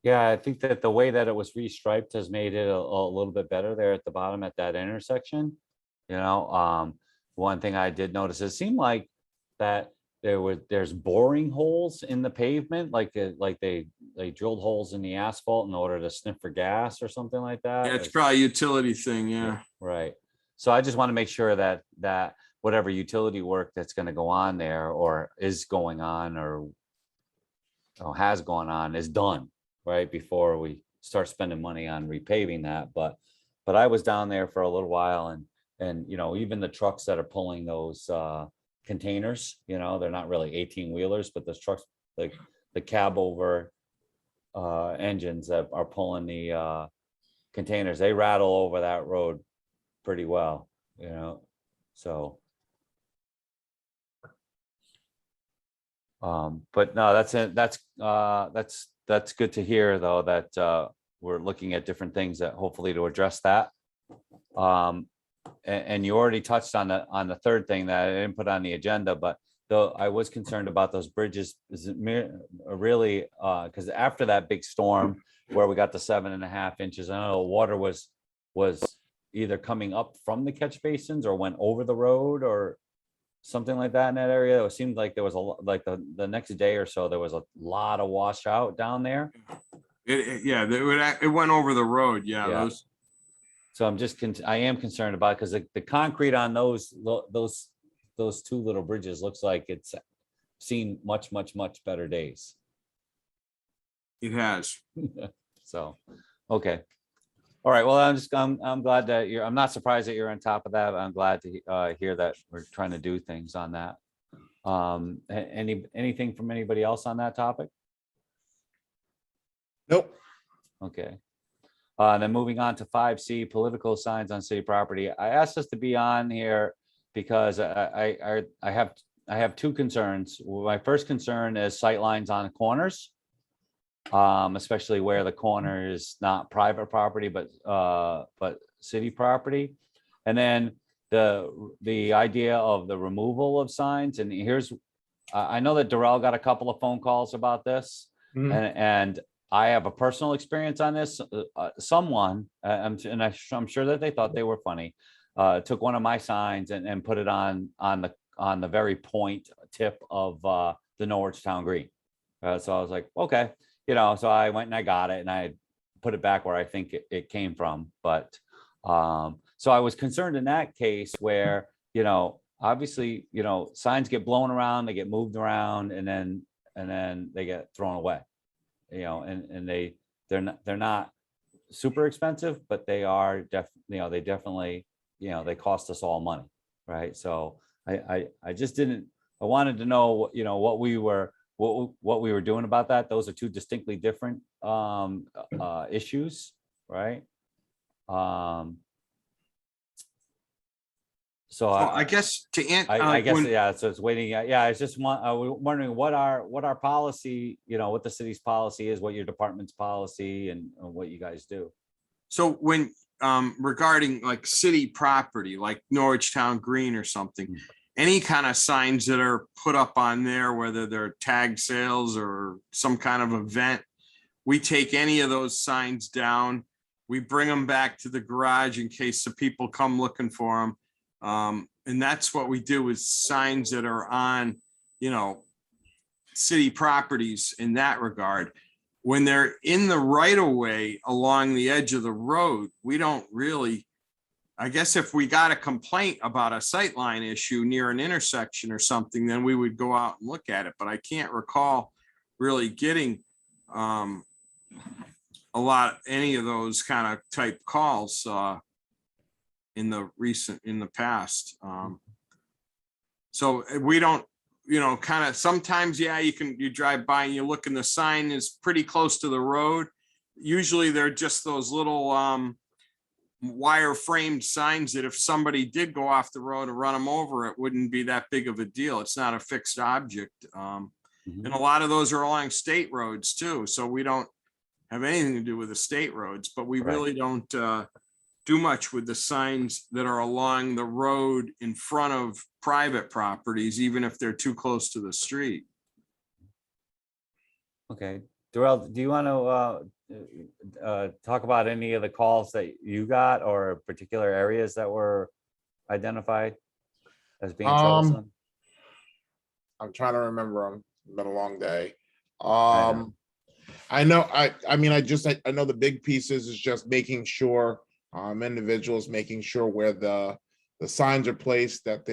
Yeah, I think that the way that it was restriped has made it a little bit better there at the bottom at that intersection. One thing I did notice, it seemed like that there's boring holes in the pavement, like they drilled holes in the asphalt in order to sniff for gas or something like that. Yeah, it's probably a utility thing, yeah. Right. So I just want to make sure that whatever utility work that's going to go on there or is going on or has gone on is done, right, before we start spending money on repaving that. But I was down there for a little while and even the trucks that are pulling those containers, they're not really 18-wheelers, but those trucks, like the cab over engines that are pulling the containers, they rattle over that road pretty well, so but no, that's it. That's good to hear, though, that we're looking at different things that hopefully to address that. And you already touched on the third thing that I didn't put on the agenda, but though I was concerned about those bridges, is it really because after that big storm where we got the 7.5 inches, I don't know, water was either coming up from the catch basins or went over the road or something like that in that area. It seemed like there was the next day or so, there was a lot of washout down there. It went over the road. Yeah. So I am concerned about it because the concrete on those two little bridges looks like it's seen much better days. It has. So, okay. All right. Well, I'm glad that I'm not surprised that you're on top of that. I'm glad to hear that we're trying to do things on that. Anything from anybody else on that topic? Nope. Okay. Then moving on to 5C, political signs on city property. I asked us to be on here because I have two concerns. My first concern is sight lines on corners, especially where the corner is not private property but city property. And then the idea of the removal of signs. And here's I know that Darrell got a couple of phone calls about this, and I have a personal experience on this. Someone, I'm sure that they thought they were funny, took one of my signs and put it on the very point tip of the Norwich Town Green. So I was like, okay, so I went and I got it and I put it back where I think it came from. But so I was concerned in that case where, obviously, signs get blown around, they get moved around, and then they get thrown away. And they're not super expensive, but they are definitely, they cost us all money, right? So I just didn't, I wanted to know, what we were doing about that. Those are two distinctly different issues, right? So I guess to answer, I guess, yeah, so it's waiting. Yeah, I was just wondering what our policy, what the city's policy is, what your department's policy and what you guys do. so when, regarding like city property, like Norwich Town Green or something, any kind of signs that are put up on there, whether they're tag sales or some kind of event, we take any of those signs down. We bring them back to the garage in case the people come looking for them. And that's what we do with signs that are on, city properties in that regard. When they're in the right of way along the edge of the road, we don't really, I guess if we got a complaint about a sightline issue near an intersection or something, then we would go out and look at it. But I can't recall really getting any of those kind of type calls in the past. So we don't, kind of sometimes, yeah, you drive by and you look and the sign is pretty close to the road. Usually they're just those little wire framed signs that if somebody did go off the road and run them over, it wouldn't be that big of a deal. It's not a fixed object. And a lot of those are along state roads too. So we don't have anything to do with the state roads, but we really don't do much with the signs that are along the road in front of private properties, even if they're too close to the street. Okay, Darrell, do you want to talk about any of the calls that you got or particular areas that were identified as being troublesome? I'm trying to remember. It's been a long day. I I know, I mean, I know the big pieces is just making sure, individuals making sure where the signs are placed, that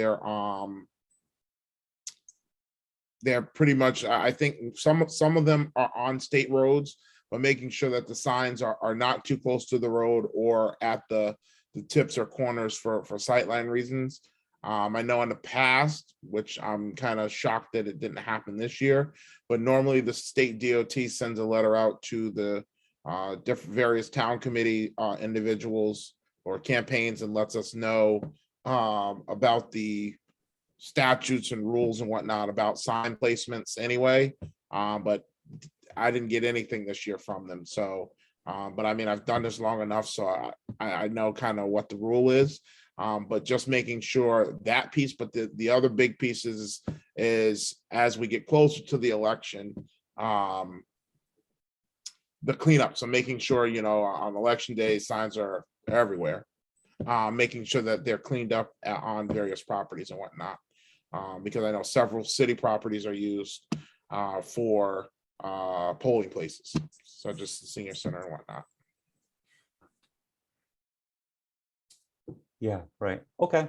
they're pretty much, I think some of them are on state roads, but making sure that the signs are not too close to the road or at the tips or corners for sightline reasons. I know in the past, which I'm kind of shocked that it didn't happen this year, but normally the state DOT sends a letter out to the different various town committee individuals or campaigns and lets us know about the statutes and rules and whatnot about sign placements anyway. But I didn't get anything this year from them. So, but I mean, I've done this long enough, so I know kind of what the rule is. But just making sure that piece, but the other big pieces is as we get closer to the election, the cleanup. So making sure, on election day, signs are everywhere. Making sure that they're cleaned up on various properties and whatnot. Because I know several city properties are used for polling places, such as the senior center and whatnot. Yeah, right. Okay.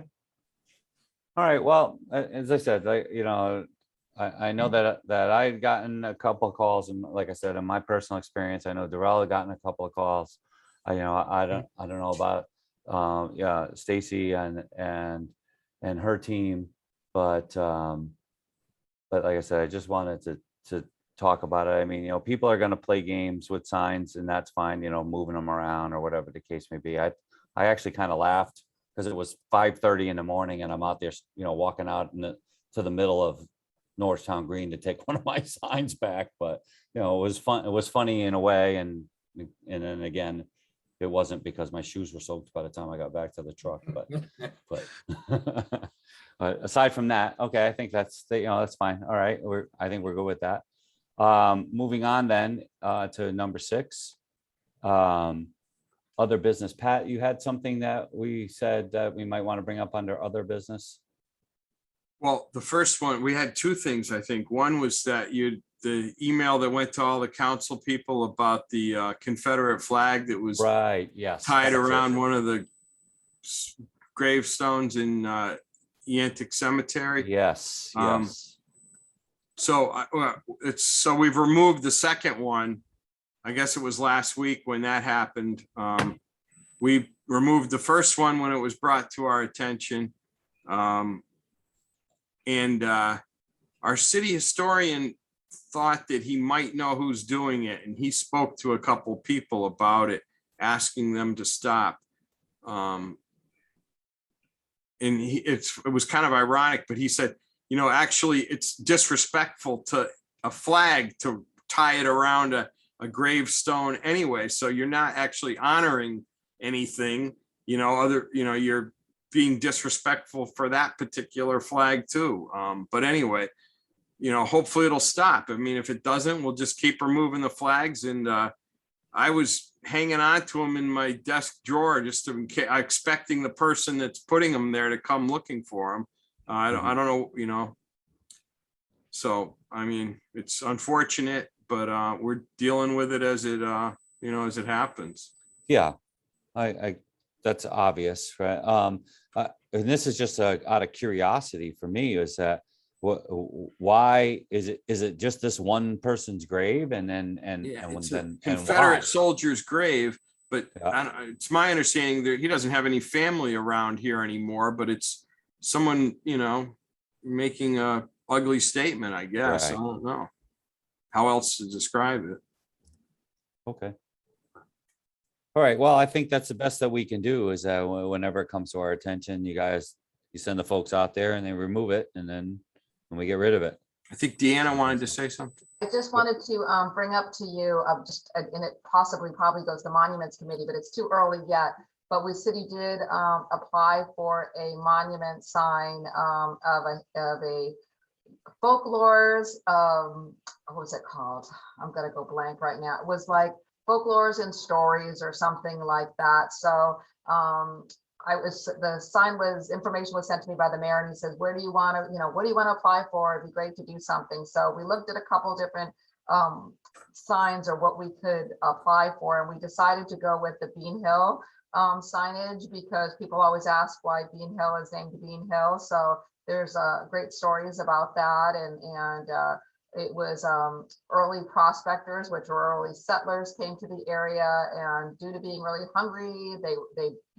All right. Well, as I said, I know that I'd gotten a couple of calls, and like I said, in my personal experience, I know Darrell had gotten a couple of calls. I don't know about Stacy and her team, but like I said, I just wanted to talk about it. I mean, people are going to play games with signs, and that's fine, moving them around or whatever the case may be. I actually kind of laughed because it was 5:30 in the morning and I'm out there, walking out to the middle of Norwich Town Green to take one of my signs back. But, it was fun. It was funny in a way. And then again, it wasn't because my shoes were soaked by the time I got back to the truck, but aside from that, okay, I think that's fine. All right. I think we're good with that. Moving on then to number 6. Other business. Pat, you had something that we said that we might want to bring up under other business? Well, the first one, we had 2 things, I think. One was that the email that went to all the council people about the Confederate flag that was Right, yes. tied that's it. around one of the gravestones in Yantic Cemetery. Yes, Um, yes. So so we've removed the second one. I guess it was last week when that happened. We removed the first one when it was brought to our attention. And our city historian thought that he might know who's doing it, and he spoke to a couple people about it, asking them to stop. And it was kind of ironic, but he said, actually it's disrespectful to a flag to tie it around a gravestone anyway. So you're not actually honoring anything, you're being disrespectful for that particular flag too. But anyway, hopefully it'll stop. I mean, if it doesn't, we'll just keep removing the flags. And I was hanging on to them in my desk drawer, just expecting the person that's putting them there to come looking for them. I don't know, so, I mean, it's unfortunate, but we're dealing with it as it, as it happens. Yeah, I that's obvious, right? And this is just out of curiosity for me, is that why is it just this one person's grave, and then It's then a and Confederate why? soldier's grave, but Yeah. it's my understanding that he doesn't have any family around here anymore, but it's someone, making a ugly statement, I guess. I Right. don't know how else to describe it. Okay. All right, well, I think that's the best that we can do, is that whenever it comes to our attention, you send the folks out there and they remove it, and then we get rid of it. I think Deanna wanted to say something. I just wanted to bring up to you, and it probably goes to Monuments Committee, but it's too early yet. But we city did apply for a monument sign of a folklore's, what was it called? I'm gonna go blank right now. It was like folklores and stories or something like that. So information was sent to me by the mayor, and he says, where do you want to, what do you want to apply for? It'd be great to do something. So we looked at a couple different signs or what we could apply for, and we decided to go with the Bean Hill signage, because people always ask why Bean Hill is named Bean Hill. So there's great stories about that, and it was early prospectors, which were early settlers, came to the area, and due to being really hungry,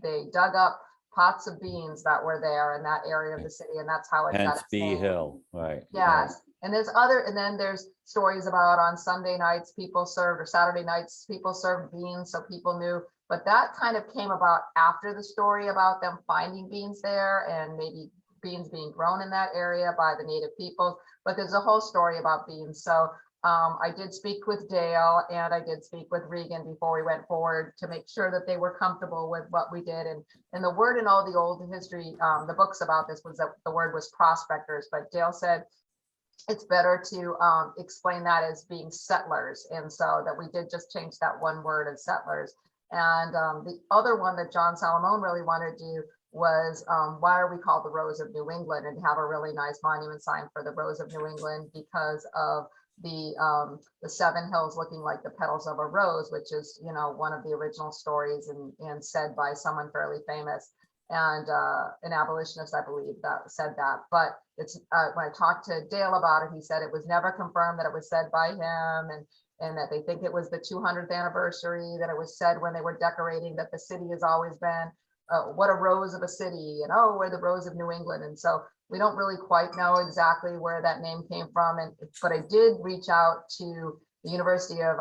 they dug up pots of beans that were there in that area of the city, and that's how it got Hence its B name. Hill, right? Yes, and then there's stories about on Sunday nights people served, or Saturday nights people served beans, so people knew. But that kind of came about after the story about them finding beans there, and maybe beans being grown in that area by the native people. But there's a whole story about beans. So I did speak with Dale, and I did speak with Regan before we went forward to make sure that they were comfortable with what we did. And the word in all the old history, the books about this, was that the word was prospectors, but Dale said it's better to explain that as being settlers. And so that we did just change that one word as settlers. And the other one that John Salamone really wanted to do was why are we called the Rose of New England, and have a really nice monument sign for the Rose of New England, because of the 7 hills looking like the petals of a rose, which is, one of the original stories and said by someone fairly famous, and an abolitionist, I believe, that said that. But it's when I talked to Dale about it, he said it was never confirmed that it was said by him, and that they think it was the 200th anniversary, that it was said when they were decorating, that the city has always been what a rose of a city, and we're the Rose of New England. And so we don't really quite know exactly where that name came from. But I did reach out to the University of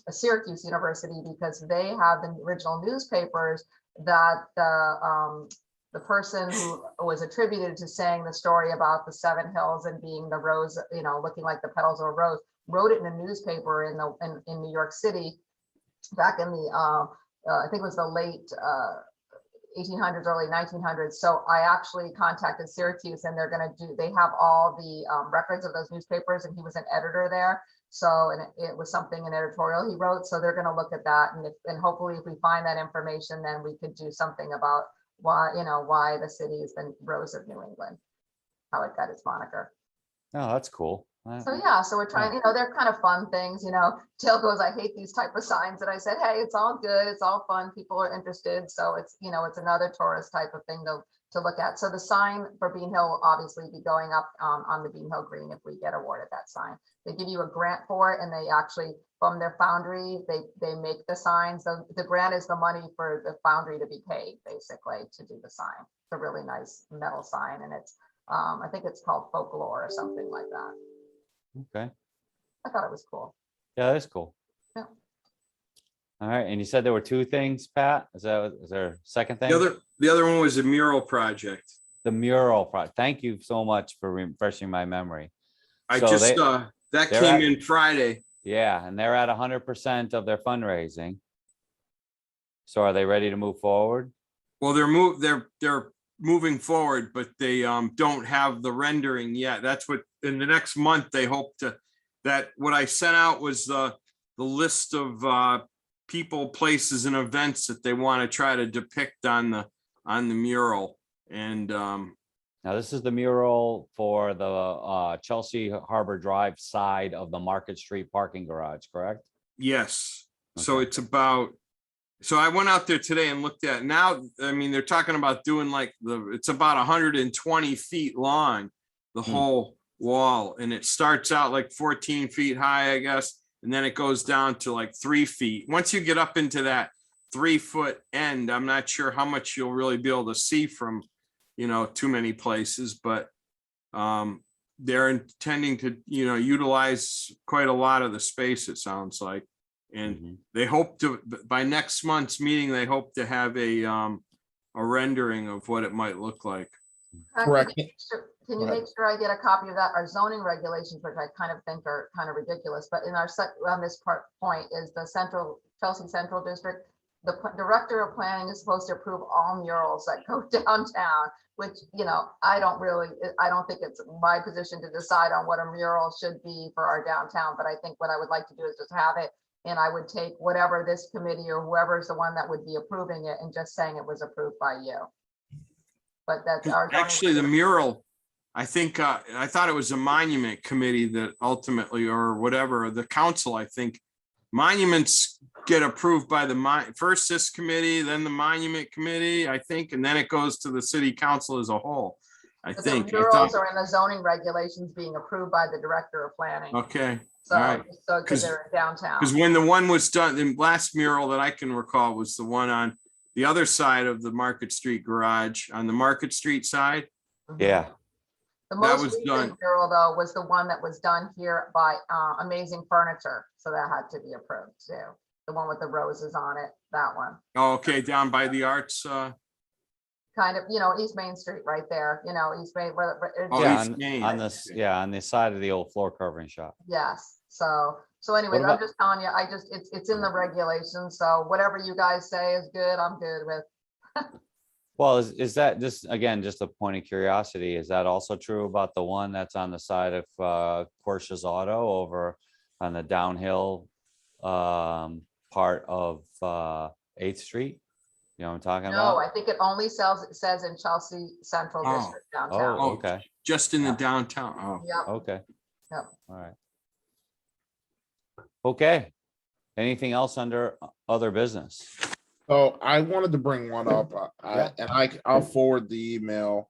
Syracuse University, because they have the original newspapers that the person who was attributed to saying the story about the 7 hills and being the rose, looking like the petals of a rose, wrote it in a newspaper in New York City back in the I think it was the late 1800s, early 1900s. So I actually contacted Syracuse, and they have all the records of those newspapers, and he was an editor there. So, and it was something, an editorial he wrote. So they're going to look at that, and hopefully if we find that information, then we could do something about why the city is the Rose of New England, how it got its moniker. Oh, that's cool. So yeah, so we're trying, they're kind of fun things, Jill goes, I hate these type of signs. And I said, hey, it's all good. It's all fun. People are interested. So it's, it's another tourist type of thing to look at. So the sign for Bean Hill will obviously be going up on the Bean Hill Green if we get awarded that sign. They give you a grant for it, and they actually, from their foundry, they make the signs. So the grant is the money for the foundry to be paid, basically, to do the sign. It's a really nice metal sign, and it's, I think it's called Folklore or something like that. Okay. I thought it was cool. Yeah, that's cool. Yeah. All right. And you said there were two things, Pat? Is there a second thing? The other one was a mural project. The mural project. Thank you so much for refreshing my memory. I So just, they- that they're came at- in Friday. Yeah, and they're at 100% of their fundraising. So are they ready to move forward? Well, they're moving forward, but they don't have the rendering yet. That's what, in the next month, they hope to, that what I sent out was the list of people, places, and events that they want to try to depict on the mural. And Now, this is the mural for the Chelsea Harbor Drive side of the Market Street parking garage, correct? yes, so Okay. it's about, so I went out there today and looked at, now, I mean, they're talking about doing like it's about 120 feet long, the whole wall, and it starts out like 14 feet high, I guess, and then it goes down to like 3 feet. Once you get up into that 3-foot end, I'm not sure how much you'll really be able to see from, too many places, but they're intending to, utilize quite a lot of the space, it sounds like. And Mhm. they hope to, by next month's meeting, they hope to have a rendering of what it might look like. Correct. Can Go you ahead. make sure I get a copy of that? Our zoning regulations, which I kind of think are kind of ridiculous, but in our on this point is the Chelsea Central District. The director of planning is supposed to approve all murals that go downtown, which, I don't think it's my position to decide on what a mural should be for our downtown, but I think what I would like to do is just have it. And I would take whatever this committee or whoever's the one that would be approving it and just saying it was approved by you. But that's our. Actually, the mural, I think, I thought it was a monument committee that ultimately, or whatever, the council, I think, monuments get approved by first this committee, then the monument committee, I think, and then it goes to the city council as a whole, I The think. murals are in the zoning regulations being approved by the director of planning. Okay, So, all right. because they're downtown. Because when the one was done, the last mural that I can recall was the one on the other side of the Market Street garage, on the Market Street side. Mhm. Yeah. The That most was recent done. mural though was the one that was done here by Amazing Furniture. So that had to be approved too. The one with the roses on it, that one. Oh, okay, down by the arts. Kind of, East Main Street right there, East Main. Oh, Yeah, East Main. on this, yeah, on the side of the old floor covering shop. Yes, so anyways, about- I'm just telling you, it's in the regulations, so whatever you guys say is good, I'm good with. Well, is that just, again, just a point of curiosity, is that also true about the one that's on the side of Porsche's Auto over on the downhill part of 8th Street? You know what I'm talking No, about? I think it only says in Chelsea Central Oh. District downtown. Oh, okay, Just in the Yeah. downtown. Oh, Yep, okay. Yep. All right. Okay. Anything else under other business? So I wanted to bring one up, Yeah. I'll forward the email.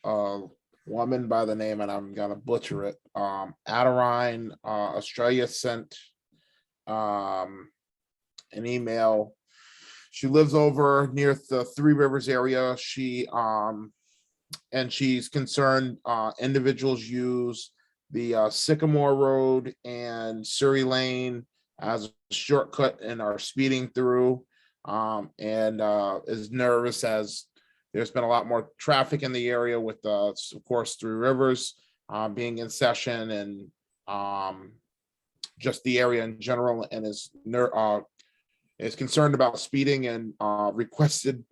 A woman by the name, and I'm gonna butcher it, Adirine, Australia, sent an email. She lives over near the Three Rivers area. And she's concerned individuals use the Sycamore Road and Surrey Lane as a shortcut and are speeding through, and is nervous as there's been a lot more traffic in the area with, of course, Three Rivers being in session, and just the area in general, and is is concerned about speeding and requested,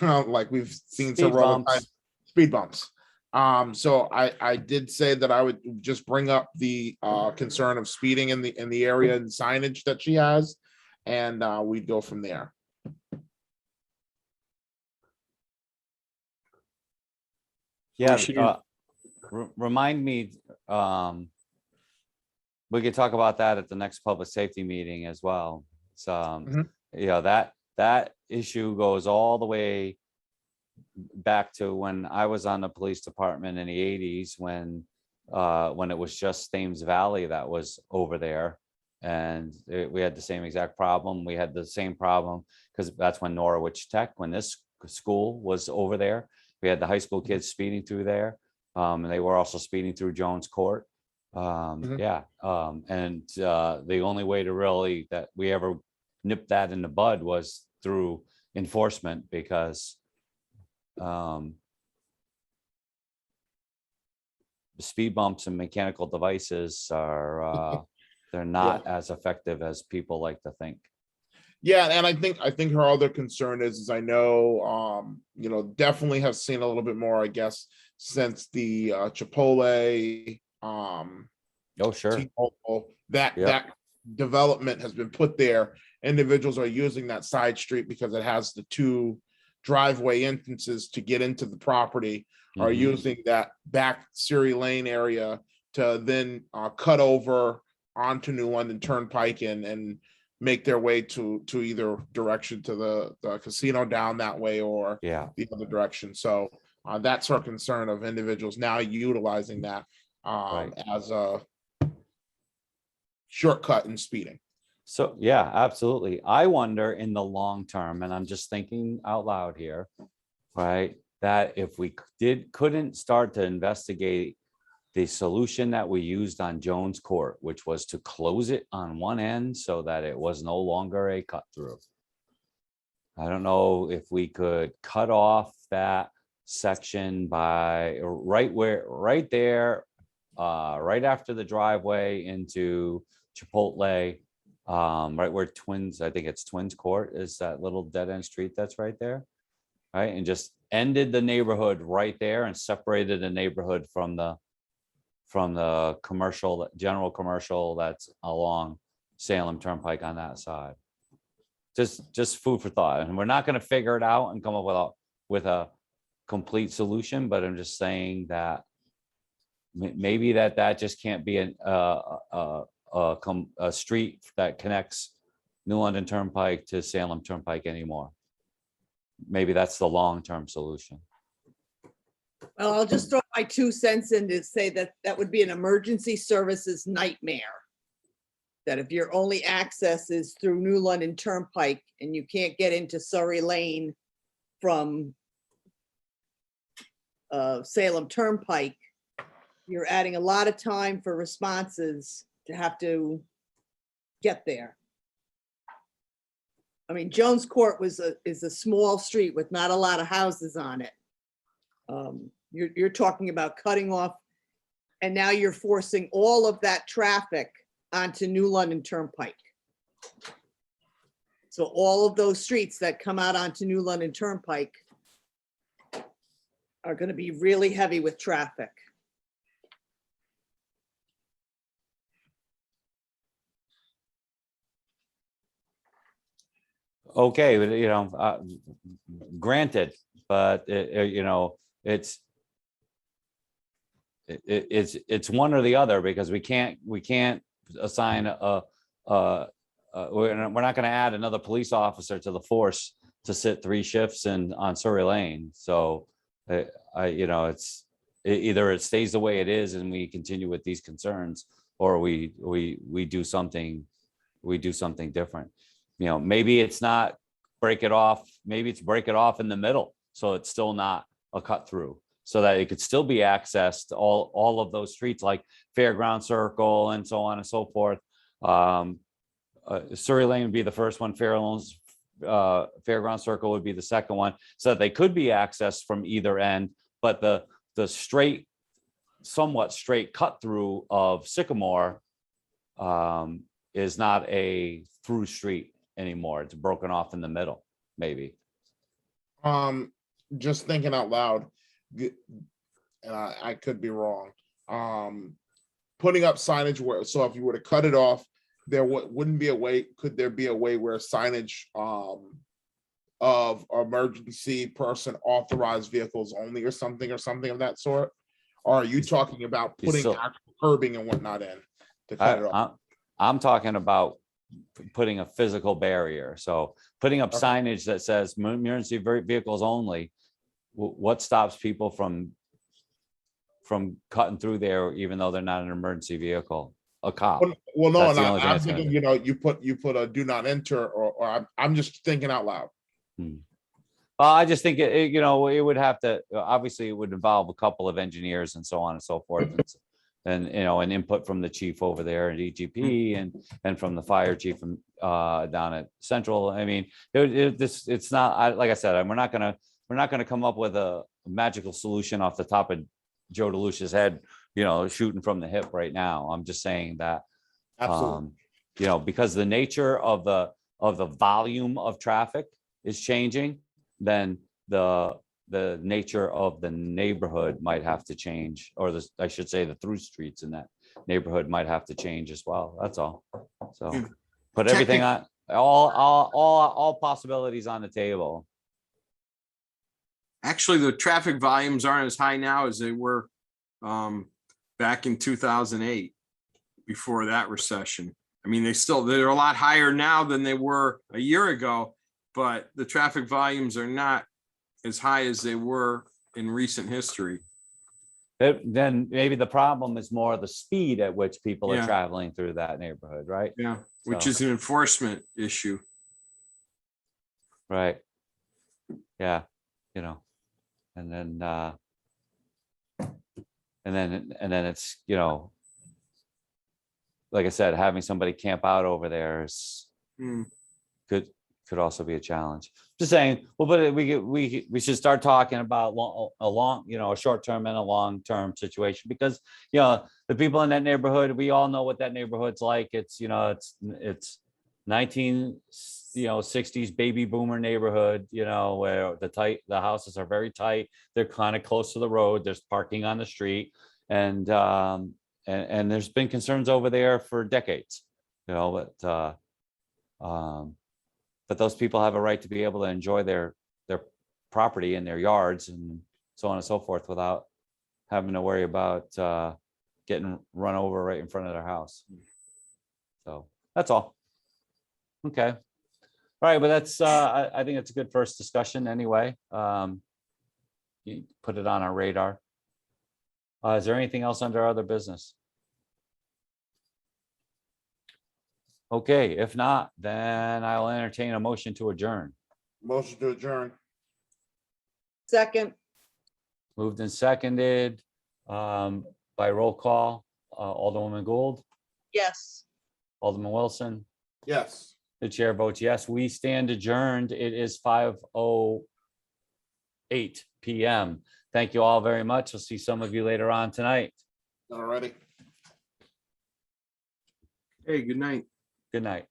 like we've seen Speed several other bumps. times, speed bumps. So I did say that I would just bring up the concern of speeding in the area and signage that she has, and we'd go from there. Yeah, should- remind me, we could talk about that at the next public safety meeting as well. So, Mhm. yeah, that issue goes all the way back to when I was on the police department in the 80s, when it was just Thames Valley that was over there. And we had the same exact problem. We had the same problem because that's when Norwich Tech, when this school was over there, we had the high school kids speeding through there. And they were also speeding through Jones Court. Yeah. And the only way to really that we ever nipped that in the bud was through enforcement, because the speed bumps and mechanical devices are they're not as effective as people like to think. Yeah, and I think her other concern is I know, definitely have seen a little bit more, I guess, since the Chipotle Oh, sure. T-Mobile, that Yep. that development has been put there. Individuals are using that side street because it has the two driveway entrances to get into the property, are Mhm. using that back Surrey Lane area to then cut over onto New London Turnpike and make their way to either direction to the casino down that way or Yeah. the other direction. So that's our concern of individuals now utilizing that Right. as a shortcut in speeding. So, yeah, absolutely. I wonder in the long term, and I'm just thinking out loud here, right? That if we couldn't start to investigate the solution that we used on Jones Court, which was to close it on one end so that it was no longer a cut through. I don't know if we could cut off that section by right there, right after the driveway into Chipotle, right where I think it's Twins Court is that little dead end street that's right there. Right, and just ended the neighborhood right there and separated the neighborhood from the commercial, general commercial that's along Salem Turnpike on that side. Just food for thought. And we're not going to figure it out and come up with a complete solution, but I'm just saying that maybe that just can't be a street that connects New London Turnpike to Salem Turnpike anymore. Maybe that's the long-term solution. Well, I'll just throw my 2 cents in to say that that would be an emergency services nightmare. That if your only access is through New London Turnpike and you can't get into Surrey Lane from Salem Turnpike, you're adding a lot of time for responses to have to get there. I mean, Jones Court is a small street with not a lot of houses on it. You're talking about cutting off, and now you're forcing all of that traffic onto New London Turnpike. So all of those streets that come out onto New London Turnpike are going to be really heavy with traffic. Okay, but granted, but it's one or the other, because we can't assign we're not going to add another police officer to the force to sit 3 shifts on Surrey Lane. So it's either it stays the way it is and we continue with these concerns, or we do something different. Maybe it's not break it off. Maybe it's break it off in the middle, so it's still not a cut through, so that it could still be accessed all of those streets like Fairground Circle and so on and so forth. Surrey Lane would be the first one. Fairground Circle would be the second one, so that they could be accessed from either end. But the somewhat straight cut through of Sycamore is not a through street. anymore. It's broken off in the middle, maybe. Just thinking out loud, and I could be wrong. Putting up signage where, so if you were to cut it off, there wouldn't be a way, could there be a way where signage of emergency person authorized vehicles only or something of that sort? Or are you talking about You putting still- actual curbing and whatnot in to cut it off? I'm talking about putting a physical barrier. So putting up Okay. signage that says emergency vehicles only. What stops people from cutting through there, even though they're not an emergency vehicle? A cop. Well, no, That's and the only thing I'm that's gonna thinking, do. you put a do not enter, or I'm just thinking out loud. Well, I just think it would have to, obviously it would involve a couple of engineers and so on and so forth. And an input from the chief over there at EGP and from the fire chief from down at Central. I mean, it's not, like I said, we're not gonna come up with a magical solution off the top of Joe DeLucia's head, shooting from the hip right now. I'm just saying that, Absolutely. because the nature of the volume of traffic is changing, then the nature of the neighborhood might have to change, or I should say the through streets in that neighborhood might have to change as well. That's all. So put everything on, all possibilities on the table. Actually, the traffic volumes aren't as high now as they were back in 2008, before that recession. I mean, they're a lot higher now than they were a year ago, but the traffic volumes are not as high as they were in recent history. Then maybe the problem is more the speed at which people are Yeah. traveling through that neighborhood, right? Yeah, which So- is an enforcement issue. Right. Yeah, and then it's, like I said, having somebody camp out over there is Hmm. could also be a challenge. Just saying, well, but we should start talking about a short-term and a long-term situation, because, the people in that neighborhood, we all know what that neighborhood's like. It's 1960s baby boomer neighborhood, where the houses are very tight. They're kind of close to the road. There's parking on the street. And there's been concerns over there for decades, but those people have a right to be able to enjoy their property and their yards and so on and so forth without having to worry about getting run over right in front of their house. So that's all. Okay. All right, but that's I think it's a good first discussion anyway. You put it on our radar. Is there anything else under other business? Okay, if not, then I'll entertain a motion to adjourn. Motion to adjourn. Second, Moved and seconded by roll call. Alderwoman Gould, yes. Alderman Wilson. Yes. The chair votes yes. We stand adjourned. It is 5:08 p.m. Thank you all very much. I'll see some of you later on tonight. All righty. Hey, good night. Good night.